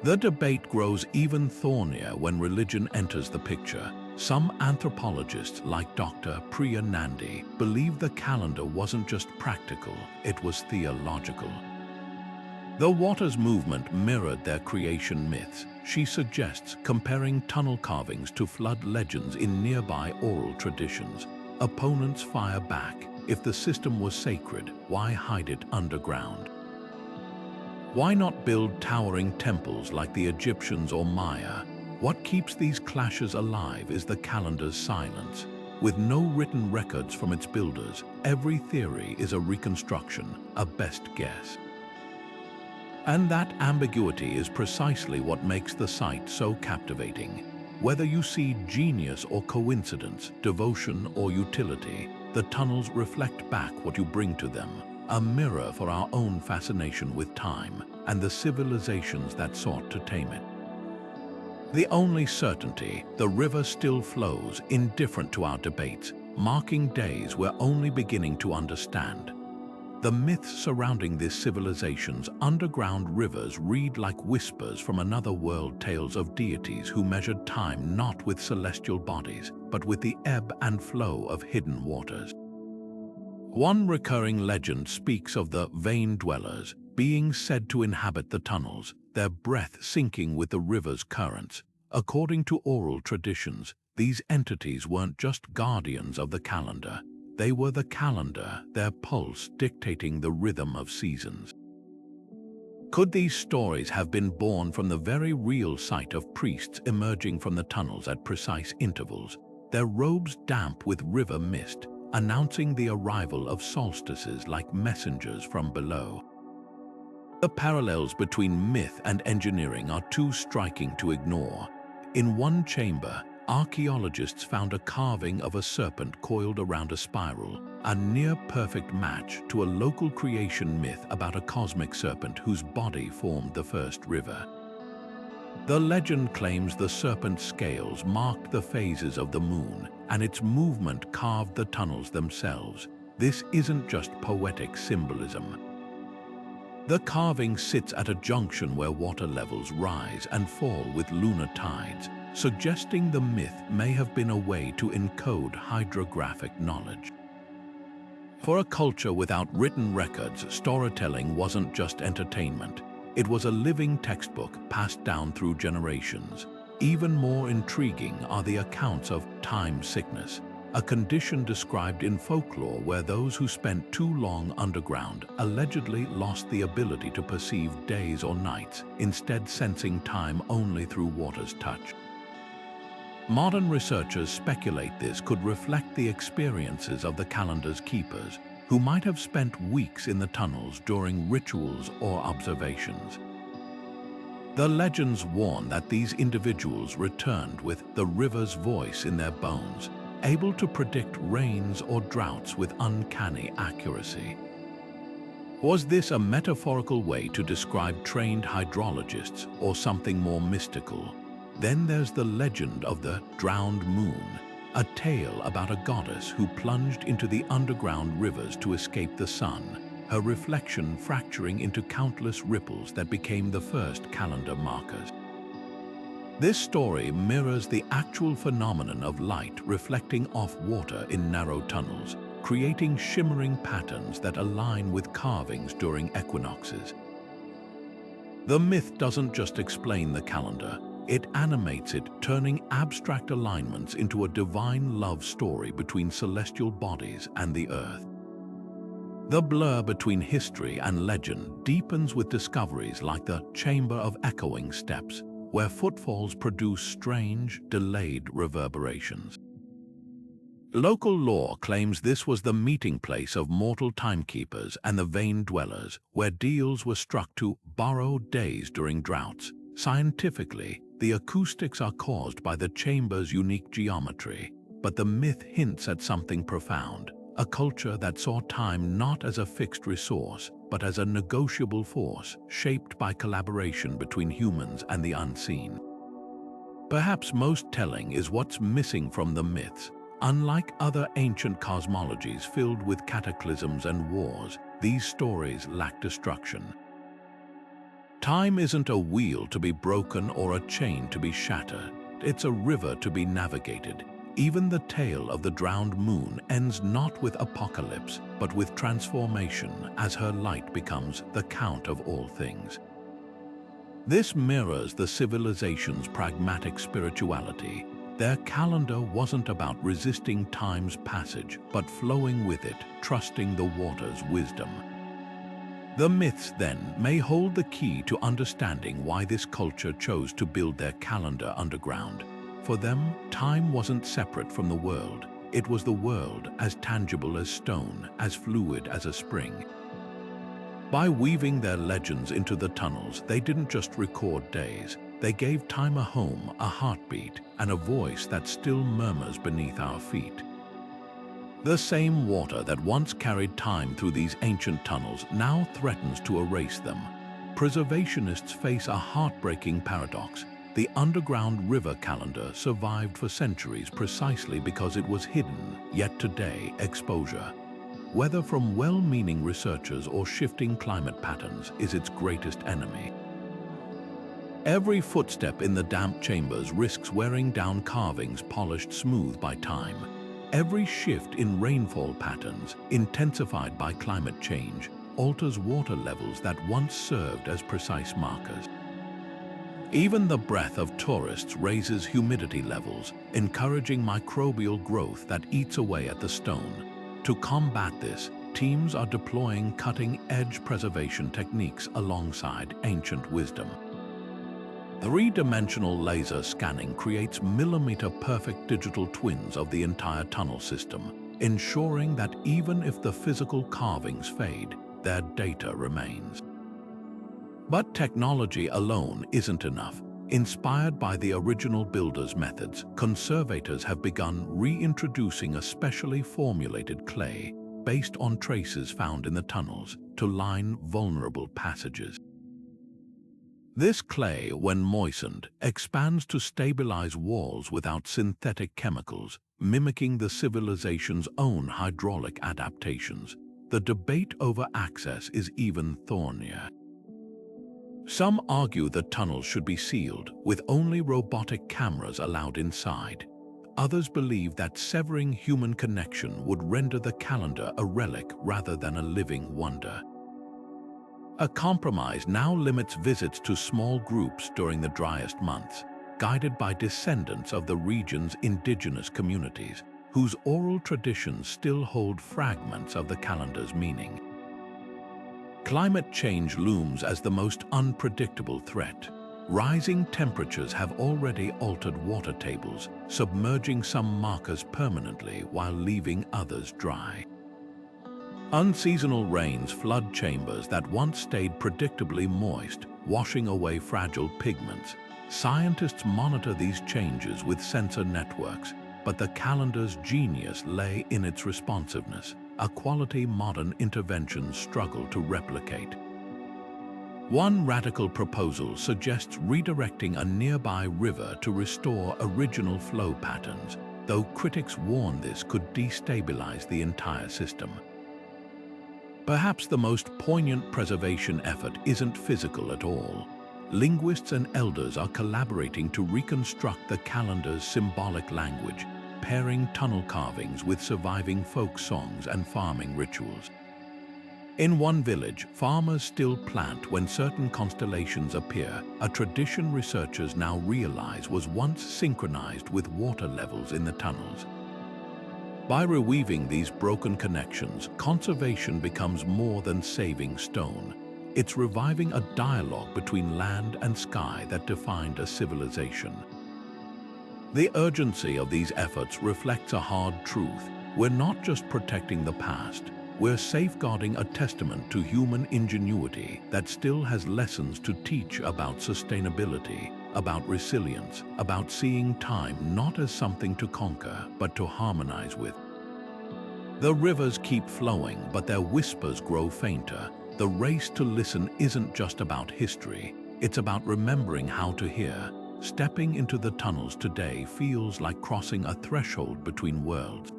The debate grows even thornier when religion enters the picture. Some anthropologists, like Dr. Priya Nandi, believe the calendar wasn't just practical, it was theological. The Waters movement mirrored their creation myths, she suggests, comparing tunnel carvings to flood legends in nearby oral traditions. Opponents fire back. If the system was sacred, why hide it underground? Why not build towering temples like the Egyptians or Maya? What keeps these clashes alive is the calendar's silence. With no written records from its builders, every theory is a reconstruction, a best guess. And that ambiguity is precisely what makes the site so captivating. Whether you see genius or coincidence, devotion or utility, the tunnels reflect back what you bring to them, a mirror for our own fascination with time and the civilizations that sought to tame it. The only certainty, the river still flows, indifferent to our debates, marking days we're only beginning to understand. The myths surrounding this civilization's underground rivers read like whispers from another world, tales of deities who measured time not with celestial bodies, but with the ebb and flow of hidden waters. One recurring legend speaks of the vein dwellers, beings said to inhabit the tunnels, their breath sinking with the river's currents. According to oral traditions, these entities weren't just guardians of the calendar. They were the calendar, their pulse dictating the rhythm of seasons. Could these stories have been born from the very real sight of priests emerging from the tunnels at precise intervals, their robes damp with river mist, announcing the arrival of solstices like messengers from below? The parallels between myth and engineering are too striking to ignore. In one chamber, archaeologists found a carving of a serpent coiled around a spiral, a near-perfect match to a local creation myth about a cosmic serpent whose body formed the first river. The legend claims the serpent's scales marked the phases of the moon, and its movement carved the tunnels themselves. This isn't just poetic symbolism. The carving sits at a junction where water levels rise and fall with lunar tides, suggesting the myth may have been a way to encode hydrographic knowledge. For a culture without written records, storytelling wasn't just entertainment. It was a living textbook passed down through generations. Even more intriguing are the accounts of time sickness, a condition described in folklore where those who spent too long underground allegedly lost the ability to perceive days or nights, instead sensing time only through water's touch. Modern researchers speculate this could reflect the experiences of the calendar's keepers, who might have spent weeks in the tunnels during rituals or observations. The legends warn that these individuals returned with the river's voice in their bones, able to predict rains or droughts with uncanny accuracy. Was this a metaphorical way to describe trained hydrologists or something more mystical? Then there's the legend of the drowned moon, a tale about a goddess who plunged into the underground rivers to escape the sun, her reflection fracturing into countless ripples that became the first calendar markers. This story mirrors the actual phenomenon of light reflecting off water in narrow tunnels, creating shimmering patterns that align with carvings during equinoxes. The myth doesn't just explain the calendar, it animates it, turning abstract alignments into a divine love story between celestial bodies and the earth. The blur between history and legend deepens with discoveries like the Chamber of Echoing Steps, where footfalls produce strange, delayed reverberations. Local lore claims this was the meeting place of mortal timekeepers and the vein dwellers, where deals were struck to borrow days during droughts. Scientifically, the acoustics are caused by the chamber's unique geometry, but the myth hints at something profound, a culture that saw time not as a fixed resource, but as a negotiable force shaped by collaboration between humans and the unseen. Perhaps most telling is what's missing from the myths. Unlike other ancient cosmologies filled with cataclysms and wars, these stories lack destruction. Time isn't a wheel to be broken or a chain to be shattered. It's a river to be navigated. Even the tale of the drowned moon ends not with apocalypse, but with transformation as her light becomes the count of all things. This mirrors the civilization's pragmatic spirituality. Their calendar wasn't about resisting time's passage, but flowing with it, trusting the water's wisdom. The myths, then, may hold the key to understanding why this culture chose to build their calendar underground. For them, time wasn't separate from the world. It was the world, as tangible as stone, as fluid as a spring. By weaving their legends into the tunnels, they didn't just record days. They gave time a home, a heartbeat, and a voice that still murmurs beneath our feet. The same water that once carried time through these ancient tunnels now threatens to erase them. Preservationists face a heartbreaking paradox. The underground river calendar survived for centuries precisely because it was hidden, yet today exposure, whether from well-meaning researchers or shifting climate patterns, is its greatest enemy. Every footstep in the damp chambers risks wearing down carvings polished smooth by time. Every shift in rainfall patterns, intensified by climate change, alters water levels that once served as precise markers. Even the breath of tourists raises humidity levels, encouraging microbial growth that eats away at the stone. To combat this, teams are deploying cutting-edge preservation techniques alongside ancient wisdom. Three-dimensional laser scanning creates millimeter-perfect digital twins of the entire tunnel system, ensuring that even if the physical carvings fade, their data remains. But technology alone isn't enough. Inspired by the original builders' methods, conservators have begun reintroducing a specially formulated clay based on traces found in the tunnels to line vulnerable passages. This clay, when moistened, expands to stabilize walls without synthetic chemicals, mimicking the civilization's own hydraulic adaptations. The debate over access is even thornier. Some argue that tunnels should be sealed, with only robotic cameras allowed inside. Others believe that severing human connection would render the calendar a relic rather than a living wonder. A compromise now limits visits to small groups during the driest months, guided by descendants of the region's indigenous communities, whose oral traditions still hold fragments of the calendar's meaning. Climate change looms as the most unpredictable threat. Rising temperatures have already altered water tables, submerging some markers permanently while leaving others dry. Unseasonal rains flood chambers that once stayed predictably moist, washing away fragile pigments. Scientists monitor these changes with sensor networks, but the calendar's genius lay in its responsiveness, a quality modern interventions struggle to replicate. One radical proposal suggests redirecting a nearby river to restore original flow patterns, though critics warn this could destabilize the entire system. Perhaps the most poignant preservation effort isn't physical at all. Linguists and elders are collaborating to reconstruct the calendar's symbolic language, pairing tunnel carvings with surviving folk songs and farming rituals. In one village, farmers still plant when certain constellations appear, a tradition researchers now realize was once synchronized with water levels in the tunnels. By reweaving these broken connections, conservation becomes more than saving stone. It's reviving a dialogue between land and sky that defined a civilization. The urgency of these efforts reflects a hard truth. We're not just protecting the past, we're safeguarding a testament to human ingenuity that still has lessons to teach about sustainability, about resilience, about seeing time not as something to conquer, but to harmonize with. The rivers keep flowing, but their whispers grow fainter. The race to listen isn't just about history, it's about remembering how to hear. Stepping into the tunnels today feels like crossing a threshold between worlds.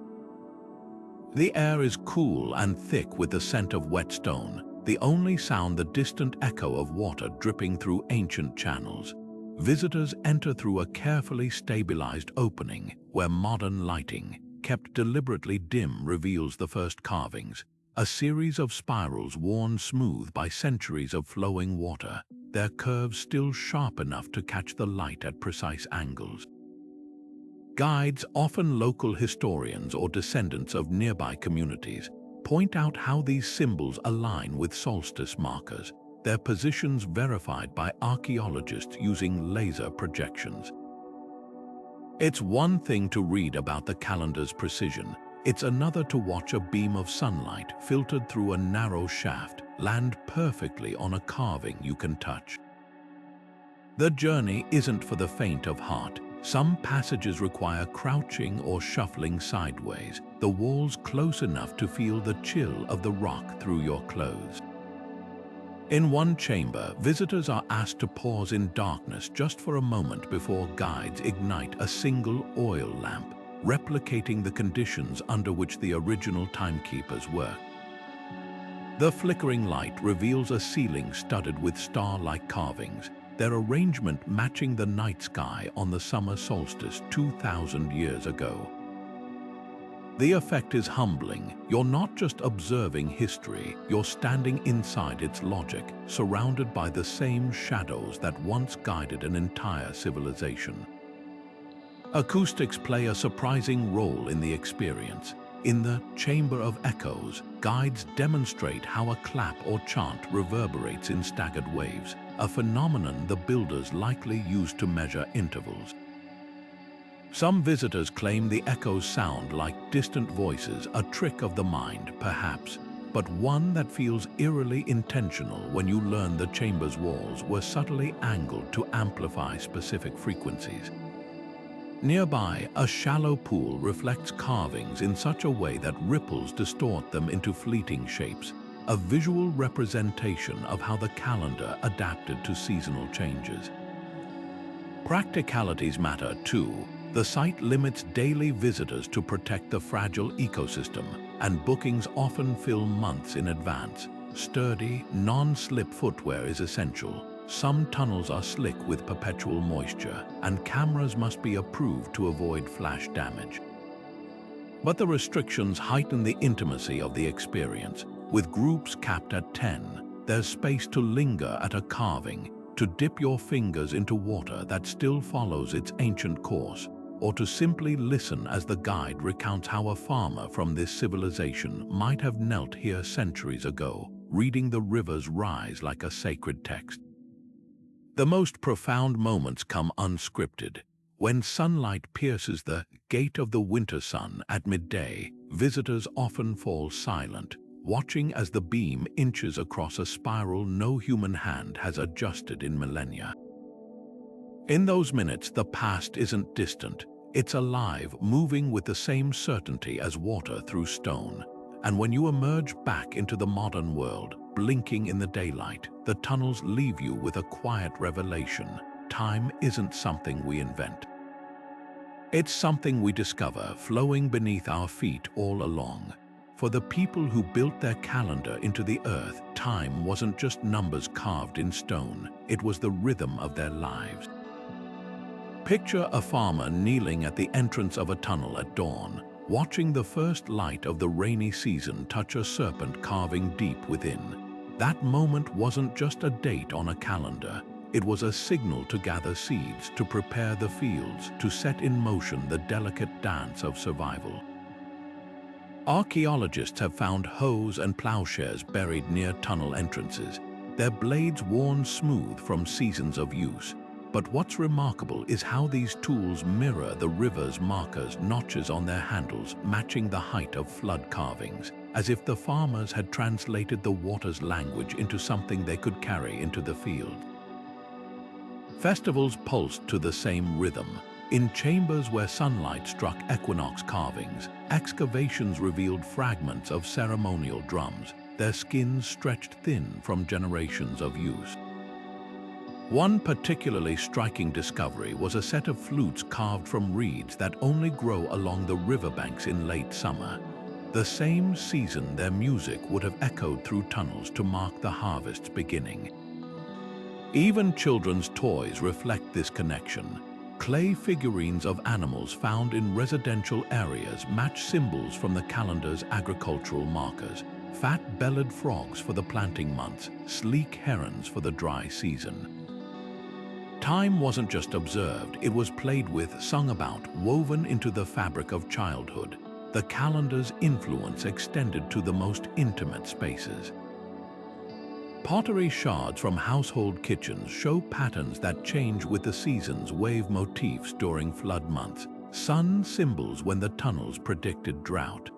The air is cool and thick with the scent of wet stone, the only sound the distant echo of water dripping through ancient channels. Visitors enter through a carefully stabilized opening where modern lighting, kept deliberately dim, reveals the first carvings, a series of spirals worn smooth by centuries of flowing water, their curves still sharp enough to catch the light at precise angles. Guides, often local historians or descendants of nearby communities, point out how these symbols align with solstice markers, their positions verified by archaeologists using laser projections. It's one thing to read about the calendar's precision, it's another to watch a beam of sunlight filtered through a narrow shaft land perfectly on a carving you can touch. The journey isn't for the faint of heart. Some passages require crouching or shuffling sideways, the walls close enough to feel the chill of the rock through your clothes. In one chamber, visitors are asked to pause in darkness just for a moment before guides ignite a single oil lamp, replicating the conditions under which the original timekeepers worked. The flickering light reveals a ceiling studded with star-like carvings, their arrangement matching the night sky on the summer solstice 2,000 years ago. The effect is humbling. You're not just observing history, you're standing inside its logic, surrounded by the same shadows that once guided an entire civilization. Acoustics play a surprising role in the experience. In the Chamber of Echoes, guides demonstrate how a clap or chant reverberates in staggered waves, a phenomenon the builders likely used to measure intervals. Some visitors claim the echoes sound like distant voices, a trick of the mind, perhaps, but one that feels eerily intentional when you learn the chamber's walls were subtly angled to amplify specific frequencies. Nearby, a shallow pool reflects carvings in such a way that ripples distort them into fleeting shapes, a visual representation of how the calendar adapted to seasonal changes. Practicalities matter too. The site limits daily visitors to protect the fragile ecosystem, and bookings often fill months in advance. Sturdy, non-slip footwear is essential. Some tunnels are slick with perpetual moisture, and cameras must be approved to avoid flash damage. But the restrictions heighten the intimacy of the experience. With groups capped at 10, there's space to linger at a carving, to dip your fingers into water that still follows its ancient course, or to simply listen as the guide recounts how a farmer from this civilization might have knelt here centuries ago, reading the river's rise like a sacred text. The most profound moments come unscripted. When sunlight pierces the gate of the winter sun at midday, visitors often fall silent, watching as the beam inches across a spiral no human hand has adjusted in millennia. In those minutes, the past isn't distant. It's alive, moving with the same certainty as water through stone. And when you emerge back into the modern world, blinking in the daylight, the tunnels leave you with a quiet revelation. Time isn't something we invent. It's something we discover, flowing beneath our feet all along. For the people who built their calendar into the earth, time wasn't just numbers carved in stone, it was the rhythm of their lives. Picture a farmer kneeling at the entrance of a tunnel at dawn, watching the first light of the rainy season touch a serpent carving deep within. That moment wasn't just a date on a calendar. It was a signal to gather seeds, to prepare the fields, to set in motion the delicate dance of survival. Archaeologists have found hoes and plowshares buried near tunnel entrances, their blades worn smooth from seasons of use. But what's remarkable is how these tools mirror the river's markers, notches on their handles, matching the height of flood carvings, as if the farmers had translated the water's language into something they could carry into the field. Festivals pulsed to the same rhythm. In chambers where sunlight struck equinox carvings, excavations revealed fragments of ceremonial drums, their skins stretched thin from generations of use. One particularly striking discovery was a set of flutes carved from reeds that only grow along the riverbanks in late summer. The same season their music would have echoed through tunnels to mark the harvest's beginning. Even children's toys reflect this connection. Clay figurines of animals found in residential areas match symbols from the calendar's agricultural markers. Fat-bellied frogs for the planting months, sleek herons for the dry season. Time wasn't just observed, it was played with, sung about, woven into the fabric of childhood. The calendar's influence extended to the most intimate spaces. Pottery shards from household kitchens show patterns that change with the seasons, wave motifs during flood months, sun symbols when the tunnels predicted drought.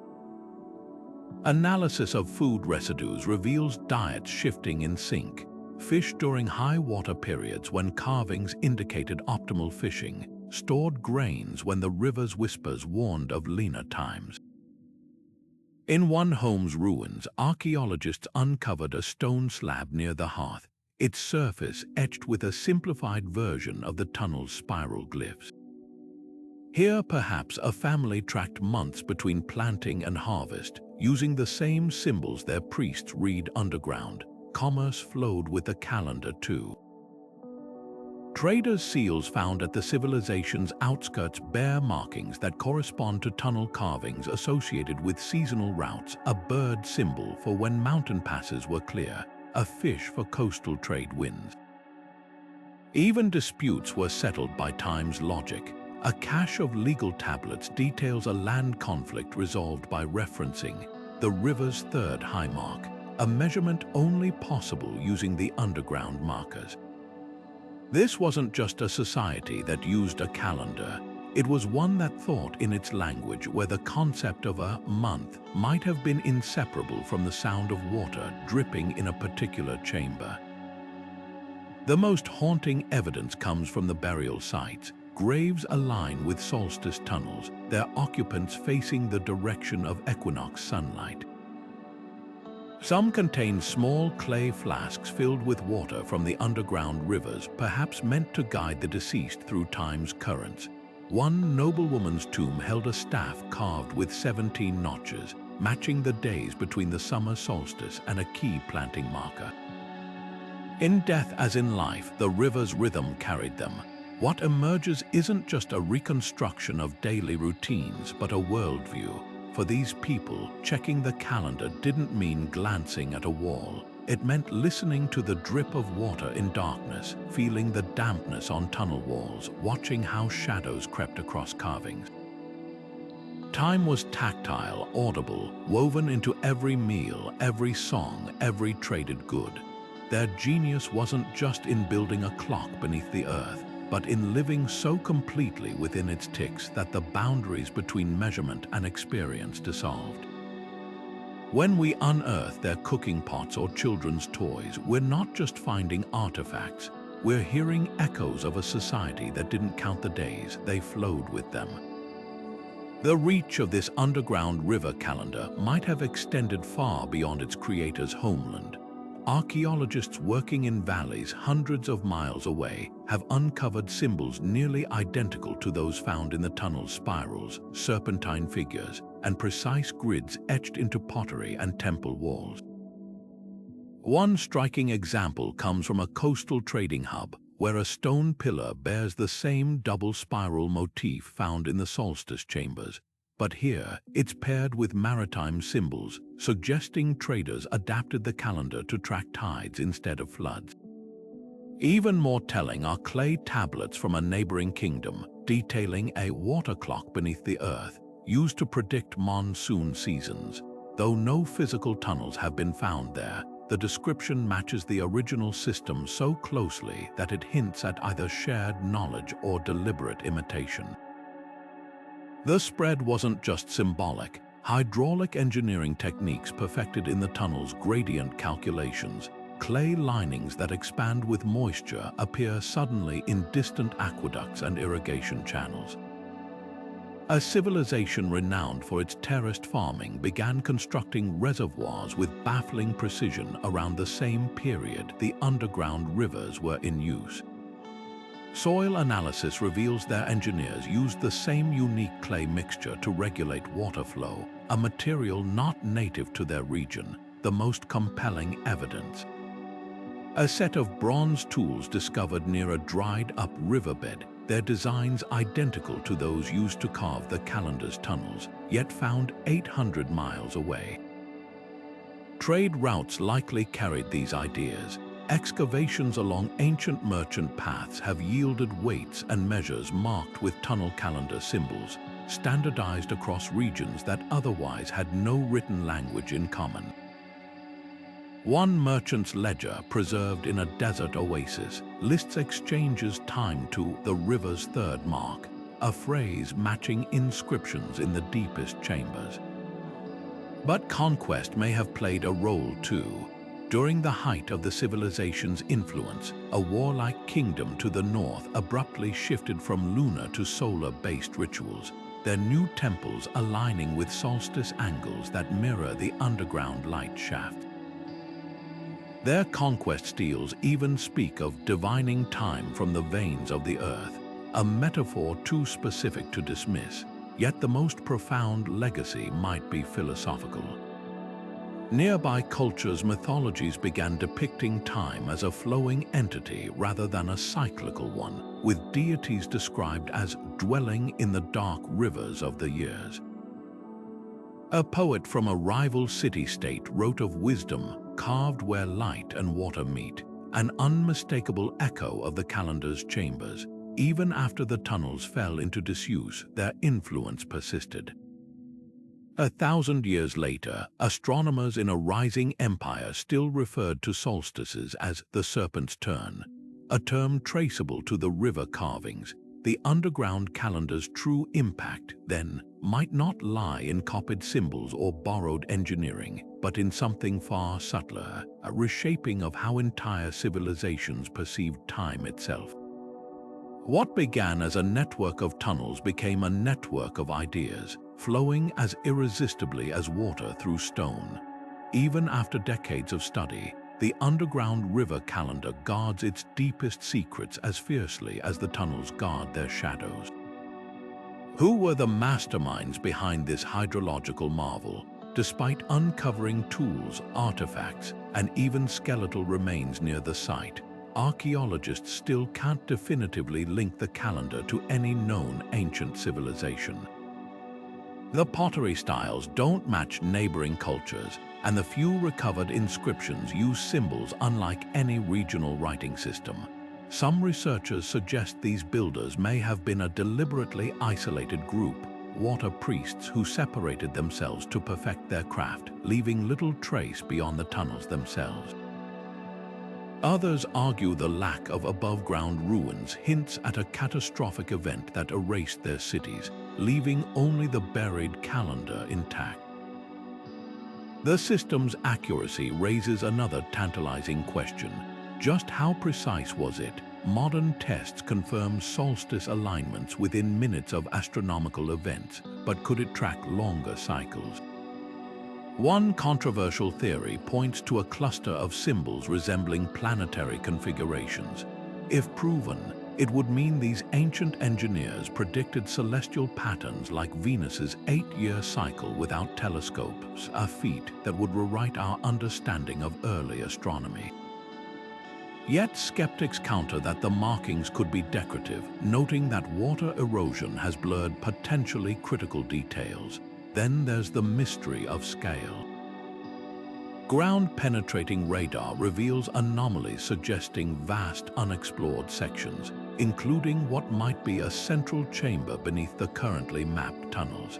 Analysis of food residues reveals diets shifting in sync. Fish during high water periods when carvings indicated optimal fishing, stored grains when the river's whispers warned of leaner times. In one home's ruins, archaeologists uncovered a stone slab near the hearth, its surface etched with a simplified version of the tunnel's spiral glyphs. Here, perhaps, a family tracked months between planting and harvest, using the same symbols their priests read underground. Commerce flowed with the calendar too. Traders' seals found at the civilization's outskirts bear markings that correspond to tunnel carvings associated with seasonal routes, a bird symbol for when mountain passes were clear, a fish for coastal trade winds. Even disputes were settled by time's logic. A cache of legal tablets details a land conflict resolved by referencing the river's third high mark, a measurement only possible using the underground markers. This wasn't just a society that used a calendar. It was one that thought in its language, where the concept of a month might have been inseparable from the sound of water dripping in a particular chamber. The most haunting evidence comes from the burial sites. Graves align with solstice tunnels, their occupants facing the direction of equinox sunlight. Some contain small clay flasks filled with water from the underground rivers, perhaps meant to guide the deceased through time's currents. One noblewoman's tomb held a staff carved with 17 notches, matching the days between the summer solstice and a key planting marker. In death as in life, the river's rhythm carried them. What emerges isn't just a reconstruction of daily routines, but a worldview. For these people, checking the calendar didn't mean glancing at a wall. It meant listening to the drip of water in darkness, feeling the dampness on tunnel walls, watching how shadows crept across carvings. Time was tactile, audible, woven into every meal, every song, every traded good. Their genius wasn't just in building a clock beneath the earth, but in living so completely within its ticks that the boundaries between measurement and experience dissolved. When we unearth their cooking pots or children's toys, we're not just finding artifacts, we're hearing echoes of a society that didn't count the days, they flowed with them. The reach of this underground river calendar might have extended far beyond its creator's homeland. Archaeologists working in valleys hundreds of miles away have uncovered symbols nearly identical to those found in the tunnel's spirals, serpentine figures, and precise grids etched into pottery and temple walls. One striking example comes from a coastal trading hub, where a stone pillar bears the same double spiral motif found in the solstice chambers. But here, it's paired with maritime symbols, suggesting traders adapted the calendar to track tides instead of floods. Even more telling are clay tablets from a neighboring kingdom, detailing a water clock beneath the earth, used to predict monsoon seasons. Though no physical tunnels have been found there, the description matches the original system so closely that it hints at either shared knowledge or deliberate imitation. The spread wasn't just symbolic. Hydraulic engineering techniques perfected in the tunnel's gradient calculations, clay linings that expand with moisture appear suddenly in distant aqueducts and irrigation channels. A civilization renowned for its terraced farming began constructing reservoirs with baffling precision around the same period the underground rivers were in use. Soil analysis reveals their engineers used the same unique clay mixture to regulate water flow, a material not native to their region, the most compelling evidence. A set of bronze tools discovered near a dried-up riverbed, their designs identical to those used to carve the calendar's tunnels, yet found 800 miles away. Trade routes likely carried these ideas. Excavations along ancient merchant paths have yielded weights and measures marked with tunnel calendar symbols, standardized across regions that otherwise had no written language in common. One merchant's ledger, preserved in a desert oasis, lists exchanges timed to the river's third mark, a phrase matching inscriptions in the deepest chambers. But conquest may have played a role too. During the height of the civilization's influence, a warlike kingdom to the north abruptly shifted from lunar to solar-based rituals. their new temples aligning with solstice angles that mirror the underground light shaft. Their conquest steles even speak of divining time from the veins of the earth, a metaphor too specific to dismiss, yet the most profound legacy might be philosophical. Nearby cultures' mythologies began depicting time as a flowing entity rather than a cyclical one, with deities described as dwelling in the dark rivers of the years. A poet from a rival city-state wrote of wisdom carved where light and water meet, an unmistakable echo of the calendar's chambers. Even after the tunnels fell into disuse, their influence persisted. 1,000 years later, astronomers in a rising empire still referred to solstices as the serpent's turn, a term traceable to the river carvings. The underground calendar's true impact, then, might not lie in copied symbols or borrowed engineering, but in something far subtler, a reshaping of how entire civilizations perceived time itself. What began as a network of tunnels became a network of ideas, flowing as irresistibly as water through stone. Even after decades of study, the underground river calendar guards its deepest secrets as fiercely as the tunnels guard their shadows. Who were the masterminds behind this hydrological marvel? Despite uncovering tools, artifacts, and even skeletal remains near the site, archaeologists still can't definitively link the calendar to any known ancient civilization. The pottery styles don't match neighboring cultures, and the few recovered inscriptions use symbols unlike any regional writing system. Some researchers suggest these builders may have been a deliberately isolated group, water priests who separated themselves to perfect their craft, leaving little trace beyond the tunnels themselves. Others argue the lack of above-ground ruins hints at a catastrophic event that erased their cities, leaving only the buried calendar intact. The system's accuracy raises another tantalizing question. Just how precise was it? Modern tests confirm solstice alignments within minutes of astronomical events, but could it track longer cycles? One controversial theory points to a cluster of symbols resembling planetary configurations. If proven, it would mean these ancient engineers predicted celestial patterns like Venus's 8-year cycle without telescopes, a feat that would rewrite our understanding of early astronomy. Yet skeptics counter that the markings could be decorative, noting that water erosion has blurred potentially critical details. Then there's the mystery of scale. Ground-penetrating radar reveals anomalies suggesting vast unexplored sections, including what might be a central chamber beneath the currently mapped tunnels.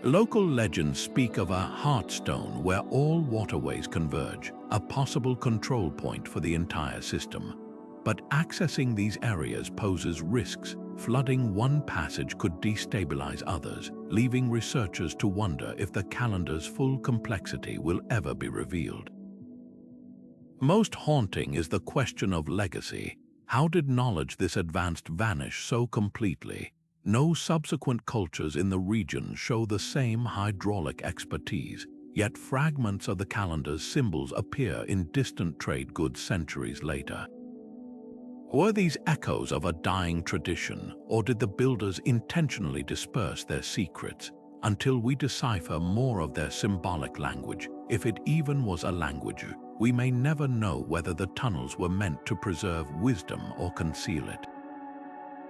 Local legends speak of a heartstone where all waterways converge, a possible control point for the entire system. But accessing these areas poses risks. Flooding one passage could destabilize others, leaving researchers to wonder if the calendar's full complexity will ever be revealed. Most haunting is the question of legacy. How did knowledge this advanced vanish so completely? No subsequent cultures in the region show the same hydraulic expertise, yet fragments of the calendar's symbols appear in distant trade goods centuries later. Were these echoes of a dying tradition, or did the builders intentionally disperse their secrets? Until we decipher more of their symbolic language, if it even was a language, we may never know whether the tunnels were meant to preserve wisdom or conceal it.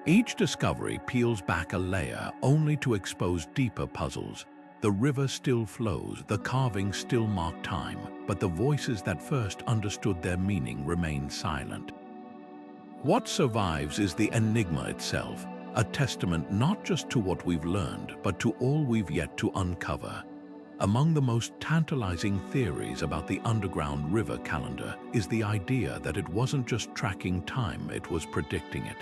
Each discovery peels back a layer only to expose deeper puzzles. The river still flows, the carvings still mark time, but the voices that first understood their meaning remain silent. What survives is the enigma itself, a testament not just to what we've learned, but to all we've yet to uncover. Among the most tantalizing theories about the underground river calendar is the idea that it wasn't just tracking time, it was predicting it.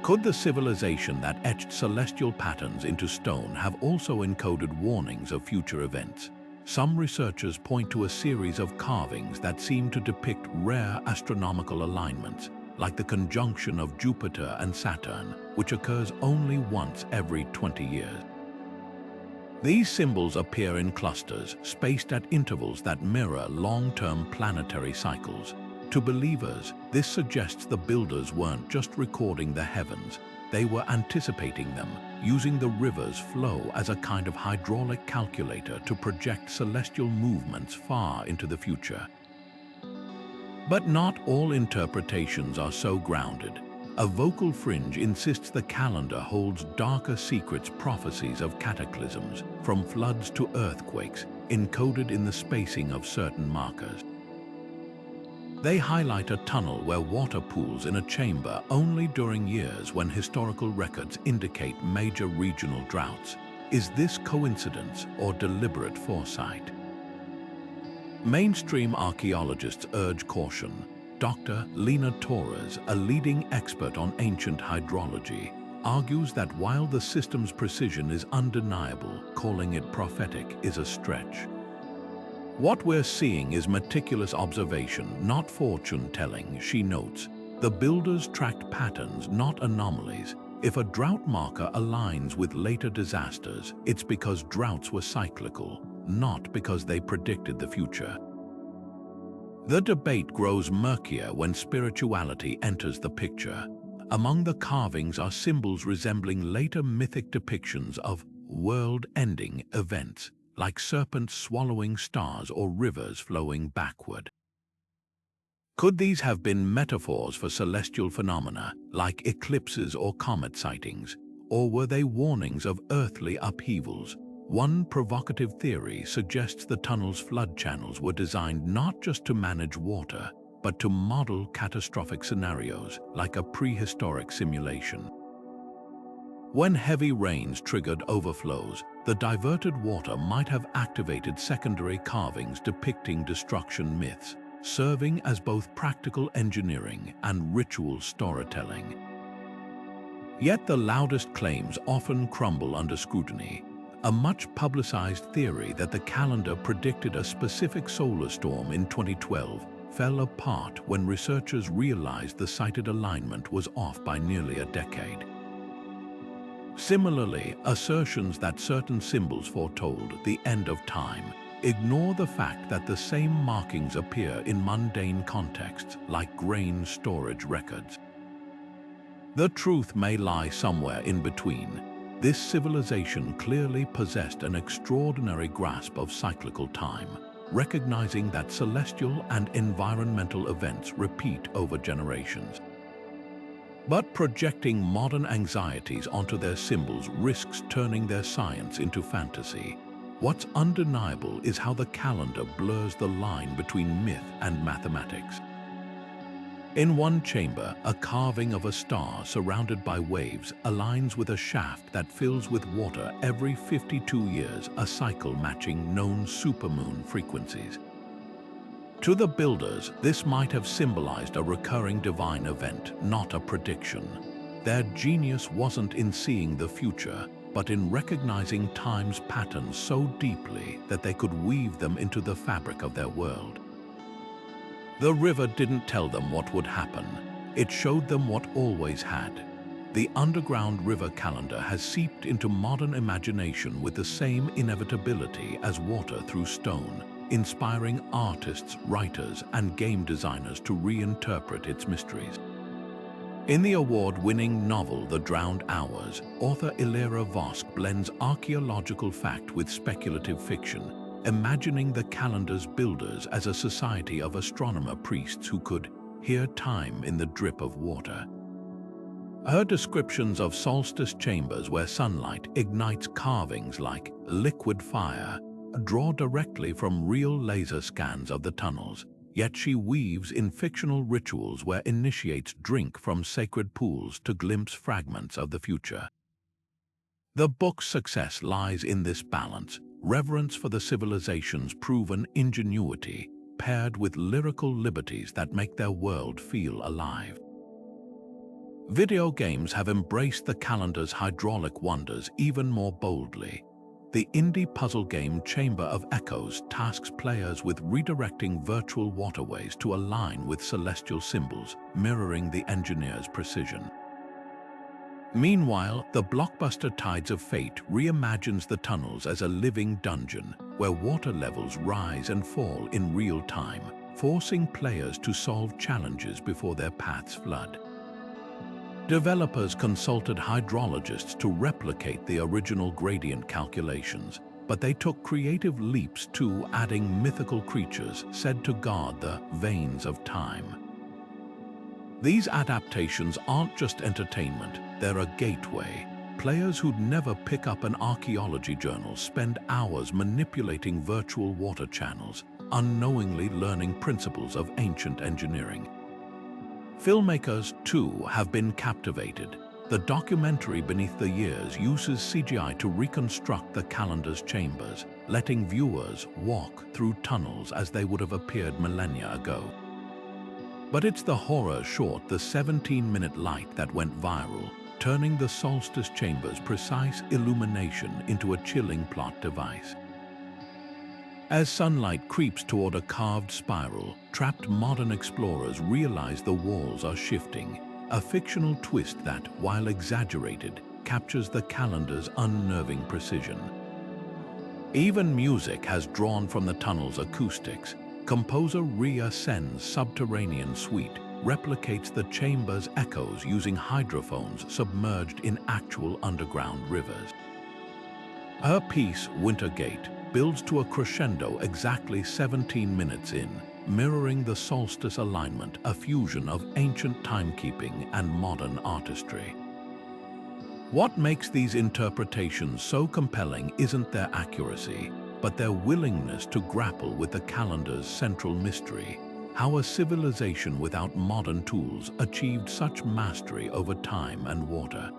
Could the civilization that etched celestial patterns into stone have also encoded warnings of future events? Some researchers point to a series of carvings that seem to depict rare astronomical alignments, like the conjunction of Jupiter and Saturn, which occurs only once every 20 years. These symbols appear in clusters, spaced at intervals that mirror long-term planetary cycles. To believers, this suggests the builders weren't just recording the heavens, they were anticipating them, using the river's flow as a kind of hydraulic calculator to project celestial movements far into the future. But not all interpretations are so grounded. A vocal fringe insists the calendar holds darker secrets, prophecies of cataclysms, from floods to earthquakes, encoded in the spacing of certain markers. They highlight a tunnel where water pools in a chamber only during years when historical records indicate major regional droughts. Is this coincidence or deliberate foresight? Mainstream archaeologists urge caution. Dr. Lena Torres, a leading expert on ancient hydrology, argues that while the system's precision is undeniable, calling it prophetic is a stretch. What we're seeing is meticulous observation, not fortune-telling, she notes. The builders tracked patterns, not anomalies. If a drought marker aligns with later disasters, it's because droughts were cyclical, not because they predicted the future. The debate grows murkier when spirituality enters the picture. Among the carvings are symbols resembling later mythic depictions of world-ending events, like serpents swallowing stars or rivers flowing backward. Could these have been metaphors for celestial phenomena, like eclipses or comet sightings, or were they warnings of earthly upheavals? One provocative theory suggests the tunnel's flood channels were designed not just to manage water, but to model catastrophic scenarios, like a prehistoric simulation. When heavy rains triggered overflows, the diverted water might have activated secondary carvings depicting destruction myths, serving as both practical engineering and ritual storytelling. Yet the loudest claims often crumble under scrutiny. A much-publicized theory that the calendar predicted a specific solar storm in 2012 fell apart when researchers realized the cited alignment was off by nearly a decade. Similarly, assertions that certain symbols foretold the end of time ignore the fact that the same markings appear in mundane contexts like grain storage records. The truth may lie somewhere in between. This civilization clearly possessed an extraordinary grasp of cyclical time, recognizing that celestial and environmental events repeat over generations. But projecting modern anxieties onto their symbols risks turning their science into fantasy. What's undeniable is how the calendar blurs the line between myth and mathematics. In one chamber, a carving of a star surrounded by waves aligns with a shaft that fills with water every 52 years, a cycle matching known supermoon frequencies. To the builders, this might have symbolized a recurring divine event, not a prediction. Their genius wasn't in seeing the future, but in recognizing time's patterns so deeply that they could weave them into the fabric of their world. The river didn't tell them what would happen. It showed them what always had. The underground river calendar has seeped into modern imagination with the same inevitability as water through stone, inspiring artists, writers, and game designers to reinterpret its mysteries. In the award-winning novel The Drowned Hours, author Ilera Vosk blends archaeological fact with speculative fiction, imagining the calendar's builders as a society of astronomer priests who could hear time in the drip of water. Her descriptions of solstice chambers where sunlight ignites carvings like liquid fire draw directly from real laser scans of the tunnels, yet she weaves in fictional rituals where initiates drink from sacred pools to glimpse fragments of the future. The book's success lies in this balance, reverence for the civilization's proven ingenuity, paired with lyrical liberties that make their world feel alive. Video games have embraced the calendar's hydraulic wonders even more boldly. the indie puzzle game Chamber of Echoes tasks players with redirecting virtual waterways to align with celestial symbols, mirroring the engineer's precision. Meanwhile, the blockbuster Tides of Fate reimagines the tunnels as a living dungeon, where water levels rise and fall in real time, forcing players to solve challenges before their paths flood. Developers consulted hydrologists to replicate the original gradient calculations, but they took creative leaps too, adding mythical creatures said to guard the veins of time. These adaptations aren't just entertainment, they're a gateway. Players who'd never pick up an archaeology journal spend hours manipulating virtual water channels, unknowingly learning principles of ancient engineering. Filmmakers, too, have been captivated. The documentary Beneath the Years uses CGI to reconstruct the calendar's chambers, letting viewers walk through tunnels as they would have appeared millennia ago. But it's the horror short, The 17-Minute Light, that went viral, turning the solstice chamber's precise illumination into a chilling plot device. As sunlight creeps toward a carved spiral, trapped modern explorers realize the walls are shifting, a fictional twist that, while exaggerated, captures the calendar's unnerving precision. Even music has drawn from the tunnel's acoustics. Composer Ria Sen's Subterranean Suite replicates the chamber's echoes using hydrophones submerged in actual underground rivers. Her piece, Wintergate, builds to a crescendo exactly 17 minutes in, mirroring the solstice alignment, a fusion of ancient timekeeping and modern artistry. What makes these interpretations so compelling isn't their accuracy, but their willingness to grapple with the calendar's central mystery, how a civilization without modern tools achieved such mastery over time and water.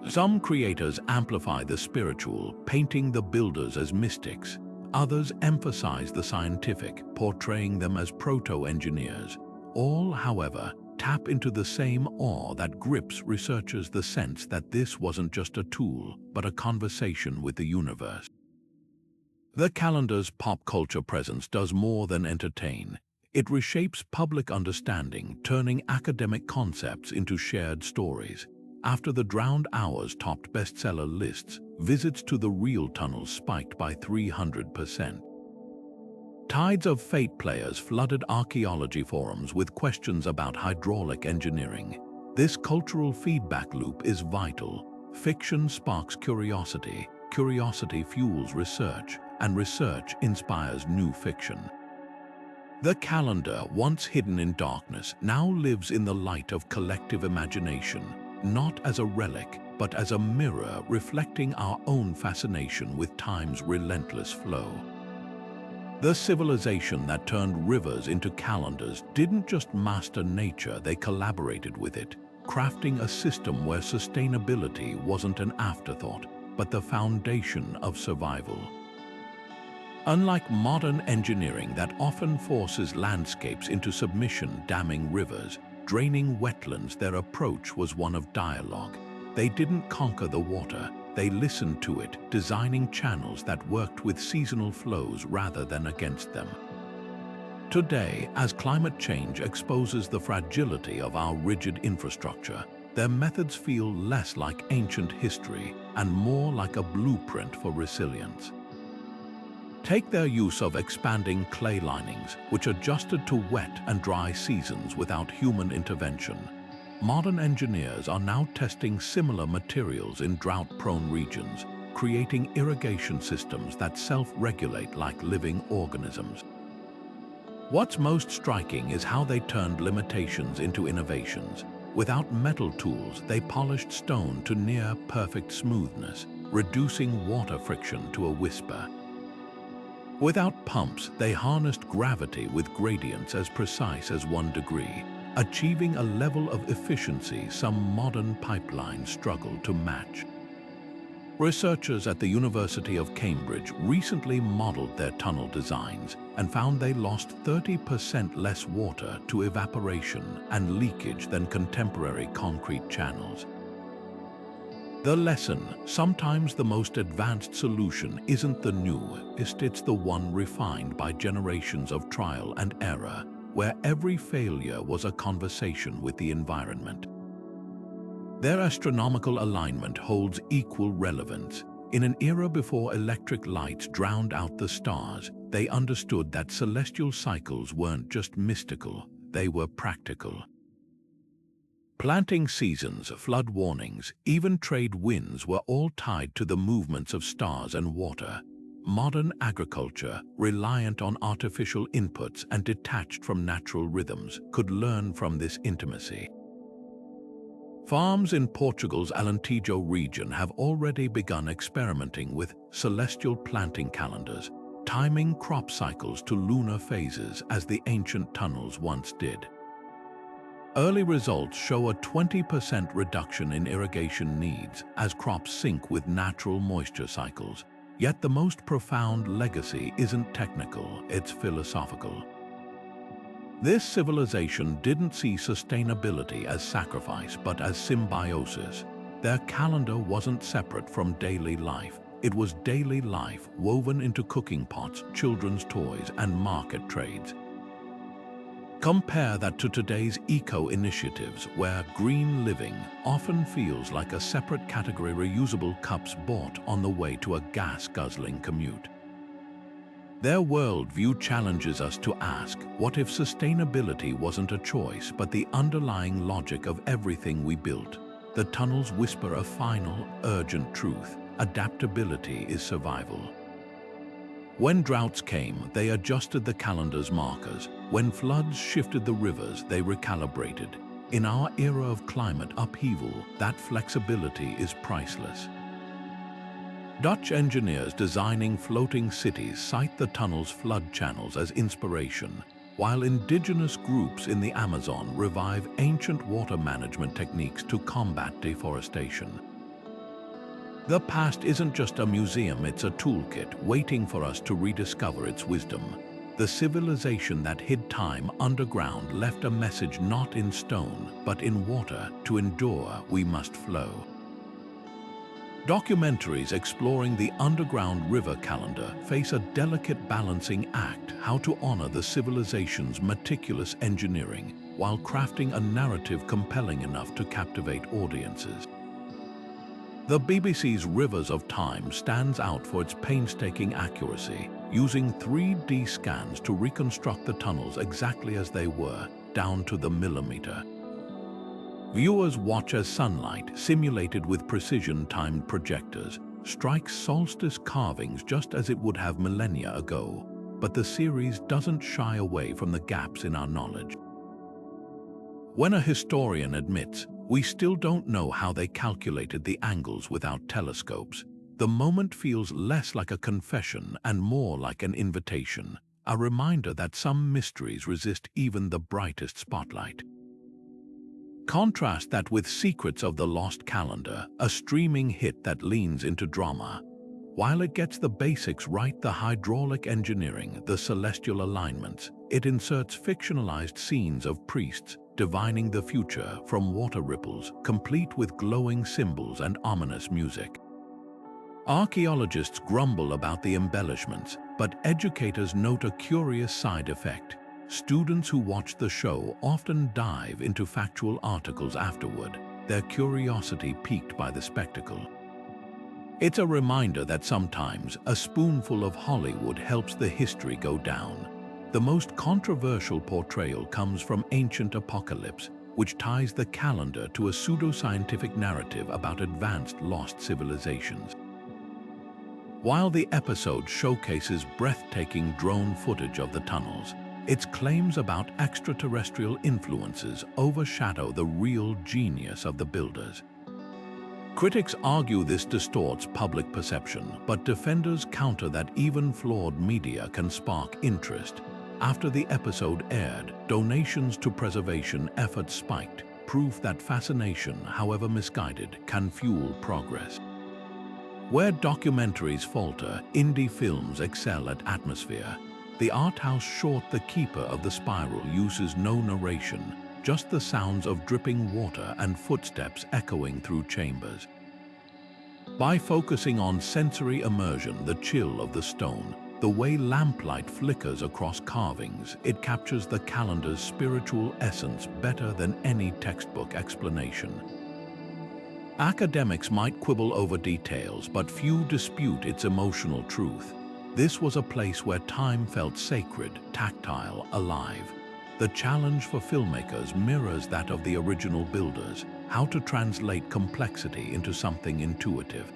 Some creators amplify the spiritual, painting the builders as mystics. Others emphasize the scientific, portraying them as proto-engineers. All, however, tap into the same awe that grips researchers, the sense that this wasn't just a tool, but a conversation with the universe. The calendar's pop culture presence does more than entertain. It reshapes public understanding, turning academic concepts into shared stories. After The Drowned Hours topped bestseller lists, visits to the real tunnels spiked by 300%. Tides of Fate players flooded archaeology forums with questions about hydraulic engineering. This cultural feedback loop is vital. Fiction sparks curiosity, curiosity fuels research, and research inspires new fiction. The calendar, once hidden in darkness, now lives in the light of collective imagination, not as a relic, but as a mirror reflecting our own fascination with time's relentless flow. The civilization that turned rivers into calendars didn't just master nature, they collaborated with it, crafting a system where sustainability wasn't an afterthought, but the foundation of survival. Unlike modern engineering that often forces landscapes into submission, damming rivers, draining wetlands, their approach was one of dialogue. They didn't conquer the water, they listened to it, designing channels that worked with seasonal flows rather than against them. Today, as climate change exposes the fragility of our rigid infrastructure, their methods feel less like ancient history and more like a blueprint for resilience. Take their use of expanding clay linings, which adjusted to wet and dry seasons without human intervention. Modern engineers are now testing similar materials in drought-prone regions, creating irrigation systems that self-regulate like living organisms. What's most striking is how they turned limitations into innovations. Without metal tools, they polished stone to near-perfect smoothness, reducing water friction to a whisper. Without pumps, they harnessed gravity with gradients as precise as 1 degree, achieving a level of efficiency some modern pipelines struggle to match. Researchers at the University of Cambridge recently modeled their tunnel designs and found they lost 30% less water to evaporation and leakage than contemporary concrete channels. The lesson, sometimes the most advanced solution, isn't the newest, it's the one refined by generations of trial and error, where every failure was a conversation with the environment. Their astronomical alignment holds equal relevance. In an era before electric lights drowned out the stars, they understood that celestial cycles weren't just mystical, they were practical. Planting seasons, flood warnings, even trade winds were all tied to the movements of stars and water. Modern agriculture, reliant on artificial inputs and detached from natural rhythms, could learn from this intimacy. Farms in Portugal's Alentejo region have already begun experimenting with celestial planting calendars, timing crop cycles to lunar phases as the ancient tunnels once did. Early results show a 20% reduction in irrigation needs as crops sync with natural moisture cycles. Yet the most profound legacy isn't technical, it's philosophical. This civilization didn't see sustainability as sacrifice, but as symbiosis. Their calendar wasn't separate from daily life. It was daily life woven into cooking pots, children's toys, and market trades. Compare that to today's eco-initiatives, where green living often feels like a separate category, reusable cups bought on the way to a gas-guzzling commute. Their worldview challenges us to ask, what if sustainability wasn't a choice but the underlying logic of everything we built? The tunnels whisper a final, urgent truth: adaptability is survival. When droughts came, they adjusted the calendar's markers. When floods shifted the rivers, they recalibrated. In our era of climate upheaval, that flexibility is priceless. Dutch engineers designing floating cities cite the tunnel's flood channels as inspiration, while indigenous groups in the Amazon revive ancient water management techniques to combat deforestation. The past isn't just a museum, it's a toolkit waiting for us to rediscover its wisdom. The civilization that hid time underground left a message not in stone, but in water. To endure, we must flow. Documentaries exploring the underground river calendar face a delicate balancing act: how to honor the civilization's meticulous engineering while crafting a narrative compelling enough to captivate audiences. The BBC's Rivers of Time stands out for its painstaking accuracy, using 3D scans to reconstruct the tunnels exactly as they were, down to the millimeter. Viewers watch as sunlight, simulated with precision-timed projectors, strikes solstice carvings just as it would have millennia ago. But the series doesn't shy away from the gaps in our knowledge. When a historian admits, "We still don't know how they calculated the angles without telescopes," the moment feels less like a confession and more like an invitation, a reminder that some mysteries resist even the brightest spotlight. Contrast that with Secrets of the Lost Calendar, a streaming hit that leans into drama. While it gets the basics right, the hydraulic engineering, the celestial alignments, it inserts fictionalized scenes of priests divining the future from water ripples, complete with glowing symbols and ominous music. Archaeologists grumble about the embellishments, but educators note a curious side effect. Students who watch the show often dive into factual articles afterward, their curiosity piqued by the spectacle. It's a reminder that sometimes a spoonful of Hollywood helps the history go down. The most controversial portrayal comes from Ancient Apocalypse, which ties the calendar to a pseudoscientific narrative about advanced lost civilizations. While the episode showcases breathtaking drone footage of the tunnels, its claims about extraterrestrial influences overshadow the real genius of the builders. Critics argue this distorts public perception, but defenders counter that even flawed media can spark interest. After the episode aired, donations to preservation efforts spiked, proof that fascination, however misguided, can fuel progress. Where documentaries falter, indie films excel at atmosphere. The art house short The Keeper of the Spiral uses no narration, just the sounds of dripping water and footsteps echoing through chambers. By focusing on sensory immersion, the chill of the stone, the way lamplight flickers across carvings, it captures the calendar's spiritual essence better than any textbook explanation. Academics might quibble over details, but few dispute its emotional truth. This was a place where time felt sacred, tactile, alive. The challenge for filmmakers mirrors that of the original builders, how to translate complexity into something intuitive.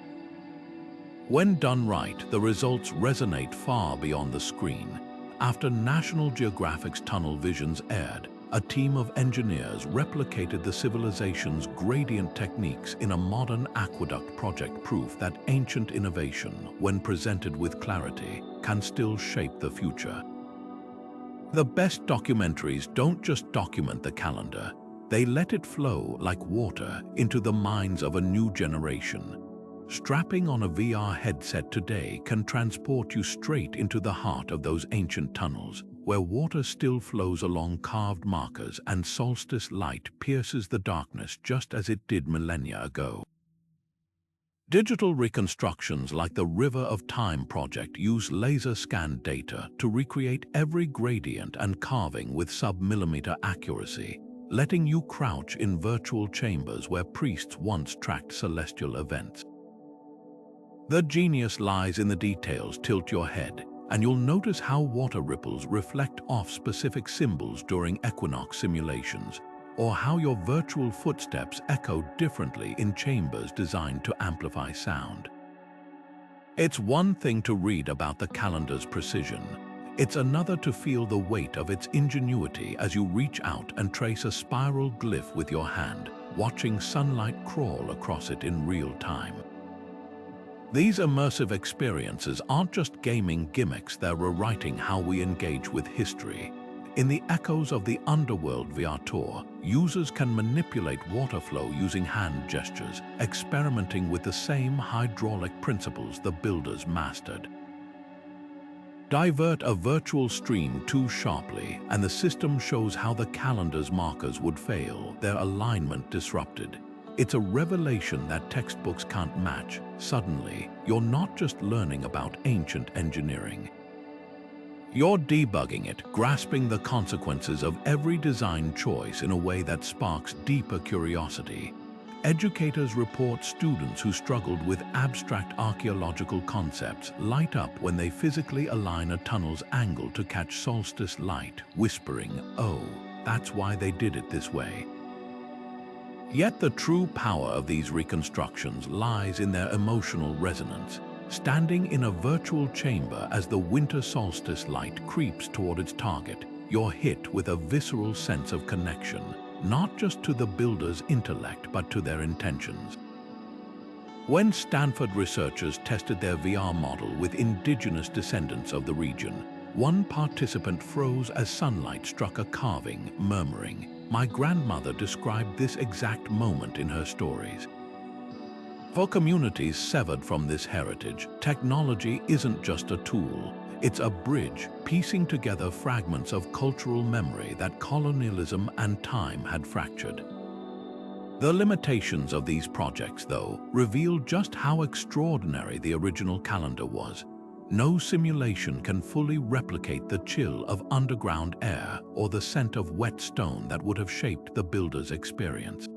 When done right, the results resonate far beyond the screen. After National Geographic's Tunnel Visions aired, a team of engineers replicated the civilization's gradient techniques in a modern aqueduct project, proof that ancient innovation, when presented with clarity, can still shape the future. The best documentaries don't just document the calendar, they let it flow like water into the minds of a new generation. Strapping on a VR headset today can transport you straight into the heart of those ancient tunnels, where water still flows along carved markers and solstice light pierces the darkness just as it did millennia ago. Digital reconstructions like the River of Time project use laser-scanned data to recreate every gradient and carving with sub-millimeter accuracy, letting you crouch in virtual chambers where priests once tracked celestial events. The genius lies in the details. Tilt your head, and you'll notice how water ripples reflect off specific symbols during equinox simulations, or how your virtual footsteps echo differently in chambers designed to amplify sound. It's one thing to read about the calendar's precision. It's another to feel the weight of its ingenuity as you reach out and trace a spiral glyph with your hand, watching sunlight crawl across it in real time. These immersive experiences aren't just gaming gimmicks, they're rewriting how we engage with history. In the echoes of the Underworld VR tour, users can manipulate water flow using hand gestures, experimenting with the same hydraulic principles the builders mastered. Divert a virtual stream too sharply, and the system shows how the calendar's markers would fail, their alignment disrupted. It's a revelation that textbooks can't match. Suddenly, you're not just learning about ancient engineering. You're debugging it, grasping the consequences of every design choice in a way that sparks deeper curiosity. Educators report students who struggled with abstract archaeological concepts light up when they physically align a tunnel's angle to catch solstice light, whispering, "Oh, that's why they did it this way." Yet the true power of these reconstructions lies in their emotional resonance. Standing in a virtual chamber as the winter solstice light creeps toward its target, you're hit with a visceral sense of connection, not just to the builder's intellect but to their intentions. When Stanford researchers tested their VR model with indigenous descendants of the region, one participant froze as sunlight struck a carving, murmuring, "My grandmother described this exact moment in her stories." For communities severed from this heritage, technology isn't just a tool. It's a bridge, piecing together fragments of cultural memory that colonialism and time had fractured. The limitations of these projects, though, reveal just how extraordinary the original calendar was. No simulation can fully replicate the chill of underground air or the scent of wet stone that would have shaped the builder's experience.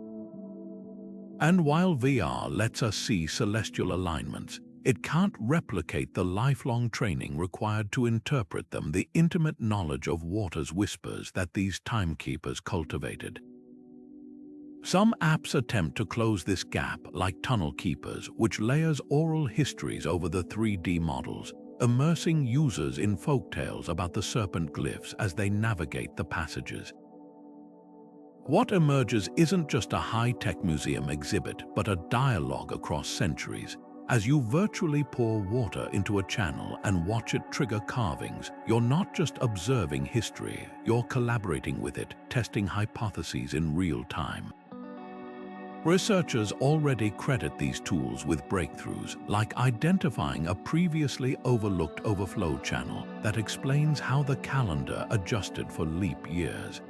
And while VR lets us see celestial alignments, it can't replicate the lifelong training required to interpret them, the intimate knowledge of water's whispers that these timekeepers cultivated. Some apps attempt to close this gap, like Tunnelkeepers, which layers oral histories over the 3D models, immersing users in folktales about the serpent glyphs as they navigate the passages. What emerges isn't just a high-tech museum exhibit, but a dialogue across centuries. As you virtually pour water into a channel and watch it trigger carvings, you're not just observing history, you're collaborating with it, testing hypotheses in real time. Researchers already credit these tools with breakthroughs, like identifying a previously overlooked overflow channel that explains how the calendar adjusted for leap years.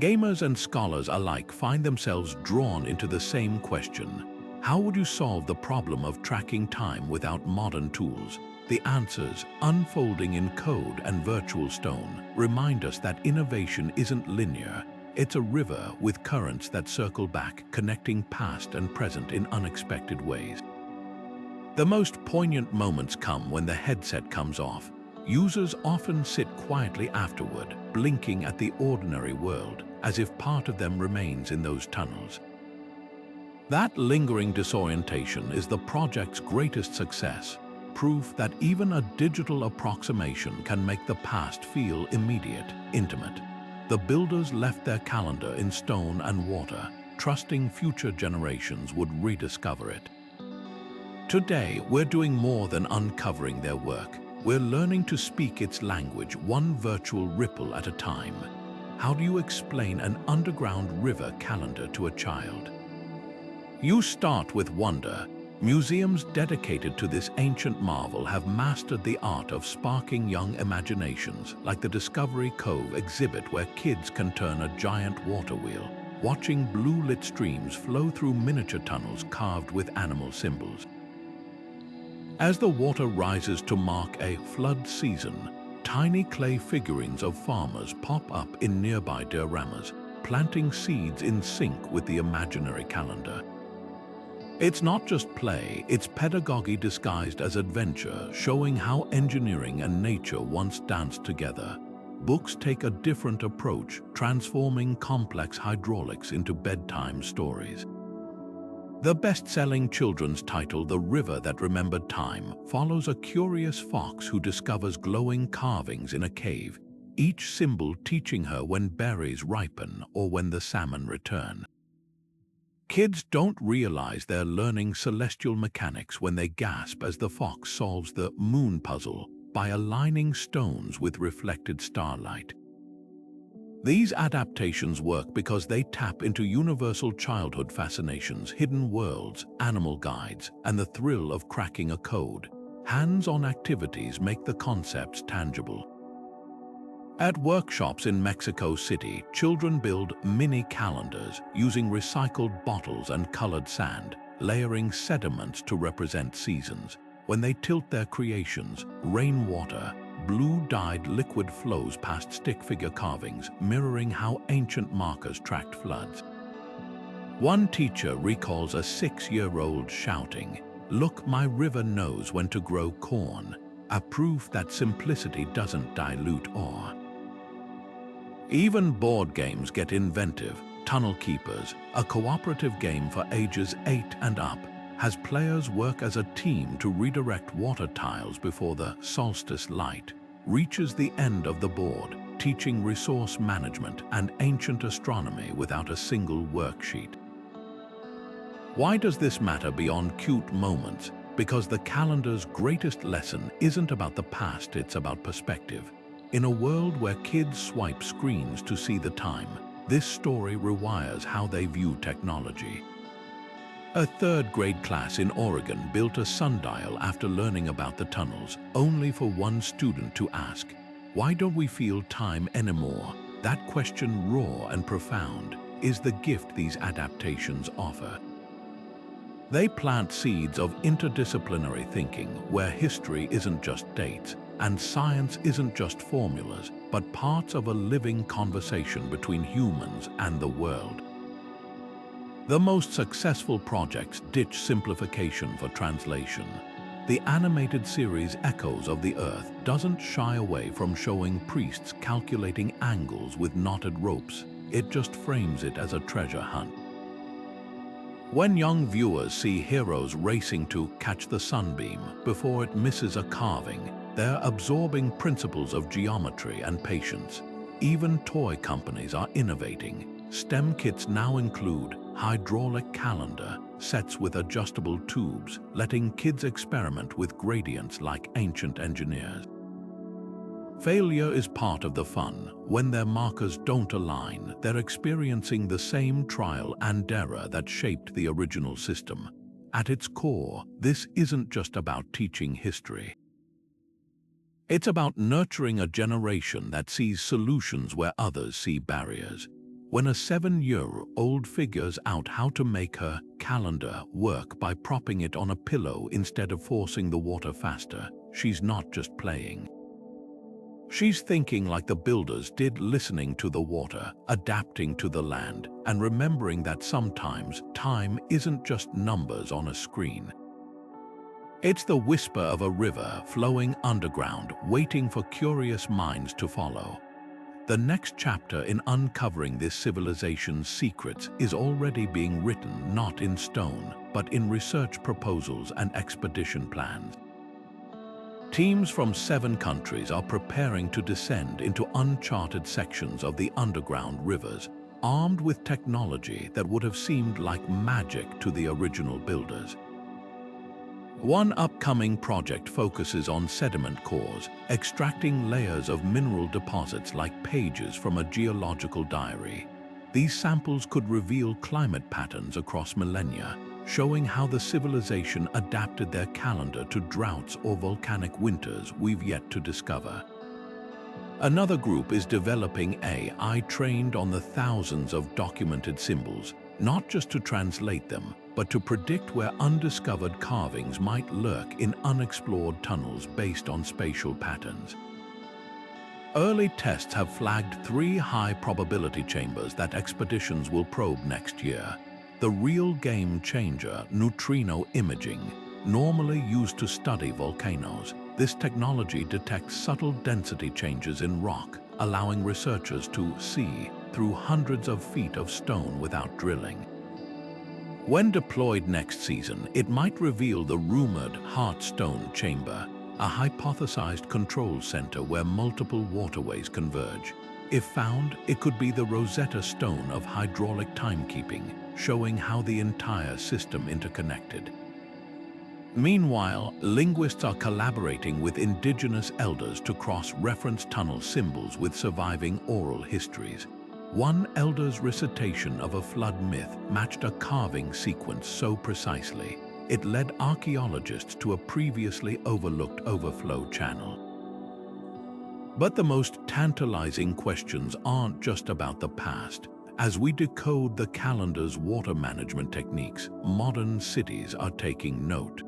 Gamers and scholars alike find themselves drawn into the same question. How would you solve the problem of tracking time without modern tools? The answers, unfolding in code and virtual stone, remind us that innovation isn't linear. It's a river with currents that circle back, connecting past and present in unexpected ways. The most poignant moments come when the headset comes off. Users often sit quietly afterward, blinking at the ordinary world, as if part of them remains in those tunnels. That lingering disorientation is the project's greatest success, proof that even a digital approximation can make the past feel immediate, intimate. The builders left their calendar in stone and water, trusting future generations would rediscover it. Today, we're doing more than uncovering their work. We're learning to speak its language, one virtual ripple at a time. How do you explain an underground river calendar to a child? You start with wonder. Museums dedicated to this ancient marvel have mastered the art of sparking young imaginations, like the Discovery Cove exhibit where kids can turn a giant water wheel, watching blue-lit streams flow through miniature tunnels carved with animal symbols. As the water rises to mark a flood season, tiny clay figurines of farmers pop up in nearby dioramas, planting seeds in sync with the imaginary calendar. It's not just play, it's pedagogy disguised as adventure, showing how engineering and nature once danced together. Books take a different approach, transforming complex hydraulics into bedtime stories. The best-selling children's title, The River That Remembered Time, follows a curious fox who discovers glowing carvings in a cave, each symbol teaching her when berries ripen or when the salmon return. Kids don't realize they're learning celestial mechanics when they gasp as the fox solves the moon puzzle by aligning stones with reflected starlight. These adaptations work because they tap into universal childhood fascinations, hidden worlds, animal guides, and the thrill of cracking a code. Hands-on activities make the concepts tangible. At workshops in Mexico City, children build mini calendars using recycled bottles and colored sand, layering sediments to represent seasons. When they tilt their creations, rainwater, blue-dyed liquid flows past stick figure carvings, mirroring how ancient markers tracked floods. One teacher recalls a 6-year-old shouting, "Look, my river knows when to grow corn," a proof that simplicity doesn't dilute awe. Even board games get inventive. Tunnelkeepers, a cooperative game for ages 8 and up, has players work as a team to redirect water tiles before the solstice light reaches the end of the board, teaching resource management and ancient astronomy without a single worksheet. Why does this matter beyond cute moments? Because the calendar's greatest lesson isn't about the past, it's about perspective. In a world where kids swipe screens to see the time, this story rewires how they view technology. A third-grade class in Oregon built a sundial after learning about the tunnels, only for one student to ask, "Why don't we feel time anymore?" That question, raw and profound, is the gift these adaptations offer. They plant seeds of interdisciplinary thinking, where history isn't just dates, and science isn't just formulas, but parts of a living conversation between humans and the world. The most successful projects ditch simplification for translation. The animated series Echoes of the Earth doesn't shy away from showing priests calculating angles with knotted ropes. It just frames it as a treasure hunt. When young viewers see heroes racing to catch the sunbeam before it misses a carving, they're absorbing principles of geometry and patience. Even toy companies are innovating. STEM kits now include hydraulic calendar sets with adjustable tubes, letting kids experiment with gradients like ancient engineers. Failure is part of the fun. When their markers don't align, they're experiencing the same trial and error that shaped the original system. At its core, this isn't just about teaching history. It's about nurturing a generation that sees solutions where others see barriers. When a 7-year-old figures out how to make her calendar work by propping it on a pillow instead of forcing the water faster, she's not just playing. She's thinking like the builders did, listening to the water, adapting to the land, and remembering that sometimes time isn't just numbers on a screen. It's the whisper of a river flowing underground, waiting for curious minds to follow. The next chapter in uncovering this civilization's secrets is already being written not in stone, but in research proposals and expedition plans. Teams from 7 countries are preparing to descend into uncharted sections of the underground rivers, armed with technology that would have seemed like magic to the original builders. One upcoming project focuses on sediment cores, extracting layers of mineral deposits like pages from a geological diary. These samples could reveal climate patterns across millennia, showing how the civilization adapted their calendar to droughts or volcanic winters we've yet to discover. Another group is developing AI trained on the thousands of documented symbols, not just to translate them, but to predict where undiscovered carvings might lurk in unexplored tunnels based on spatial patterns. Early tests have flagged 3 high-probability chambers that expeditions will probe next year. The real game-changer, neutrino imaging, normally used to study volcanoes. This technology detects subtle density changes in rock, allowing researchers to see through hundreds of feet of stone without drilling. When deployed next season, it might reveal the rumored Heartstone Chamber, a hypothesized control center where multiple waterways converge. If found, it could be the Rosetta Stone of hydraulic timekeeping, showing how the entire system interconnected. Meanwhile, linguists are collaborating with indigenous elders to cross-reference tunnel symbols with surviving oral histories. One elder's recitation of a flood myth matched a carving sequence so precisely, it led archaeologists to a previously overlooked overflow channel. But the most tantalizing questions aren't just about the past. As we decode the calendar's water management techniques, modern cities are taking note.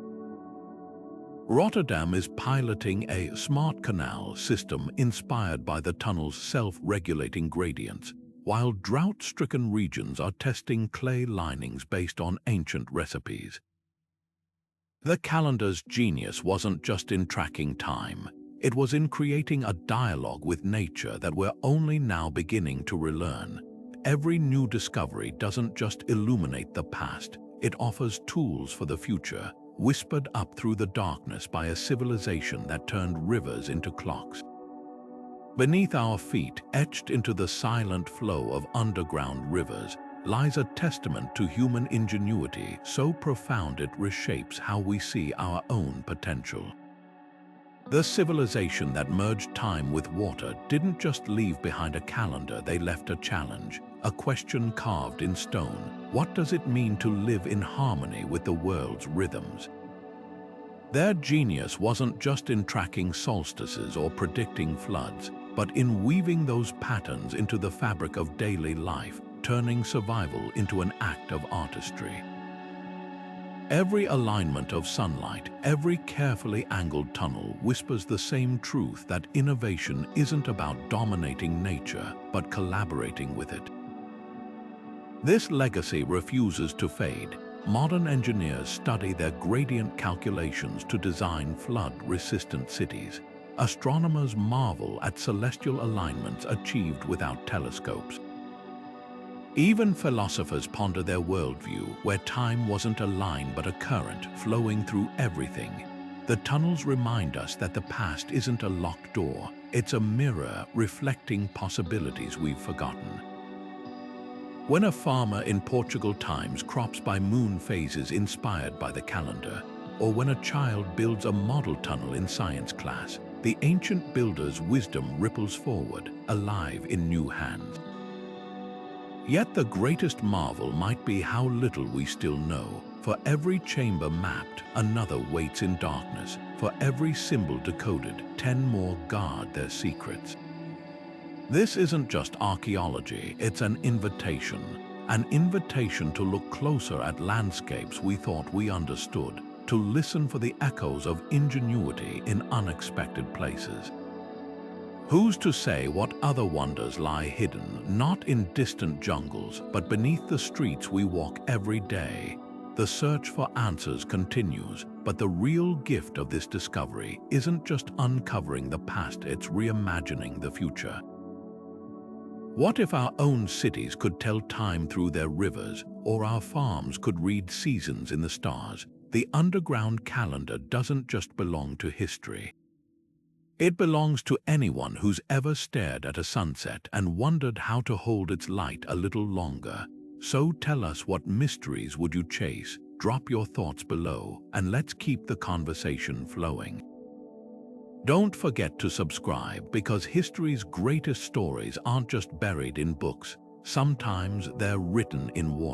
Rotterdam is piloting a smart canal system inspired by the tunnel's self-regulating gradients, while drought-stricken regions are testing clay linings based on ancient recipes. The calendar's genius wasn't just in tracking time. It was in creating a dialogue with nature that we're only now beginning to relearn. Every new discovery doesn't just illuminate the past, it offers tools for the future, whispered up through the darkness by a civilization that turned rivers into clocks. Beneath our feet, etched into the silent flow of underground rivers, lies a testament to human ingenuity so profound it reshapes how we see our own potential. The civilization that merged time with water didn't just leave behind a calendar, they left a challenge, a question carved in stone. What does it mean to live in harmony with the world's rhythms? Their genius wasn't just in tracking solstices or predicting floods, but in weaving those patterns into the fabric of daily life, turning survival into an act of artistry. Every alignment of sunlight, every carefully angled tunnel whispers the same truth, that innovation isn't about dominating nature, but collaborating with it. This legacy refuses to fade. Modern engineers study their gradient calculations to design flood-resistant cities. Astronomers marvel at celestial alignments achieved without telescopes. Even philosophers ponder their worldview, where time wasn't a line but a current flowing through everything. The tunnels remind us that the past isn't a locked door, it's a mirror reflecting possibilities we've forgotten. When a farmer in Portugal times crops by moon phases inspired by the calendar, or when a child builds a model tunnel in science class, the ancient builder's wisdom ripples forward, alive in new hands. Yet the greatest marvel might be how little we still know. For every chamber mapped, another waits in darkness. For every symbol decoded, 10 more guard their secrets. This isn't just archaeology, it's an invitation. An invitation to look closer at landscapes we thought we understood, to listen for the echoes of ingenuity in unexpected places. Who's to say what other wonders lie hidden, not in distant jungles, but beneath the streets we walk every day? The search for answers continues, but the real gift of this discovery isn't just uncovering the past, it's reimagining the future. What if our own cities could tell time through their rivers, or our farms could read seasons in the stars? The underground calendar doesn't just belong to history. It belongs to anyone who's ever stared at a sunset and wondered how to hold its light a little longer. So tell us, what mysteries would you chase? Drop your thoughts below, and let's keep the conversation flowing. Don't forget to subscribe, because history's greatest stories aren't just buried in books. Sometimes they're written in water.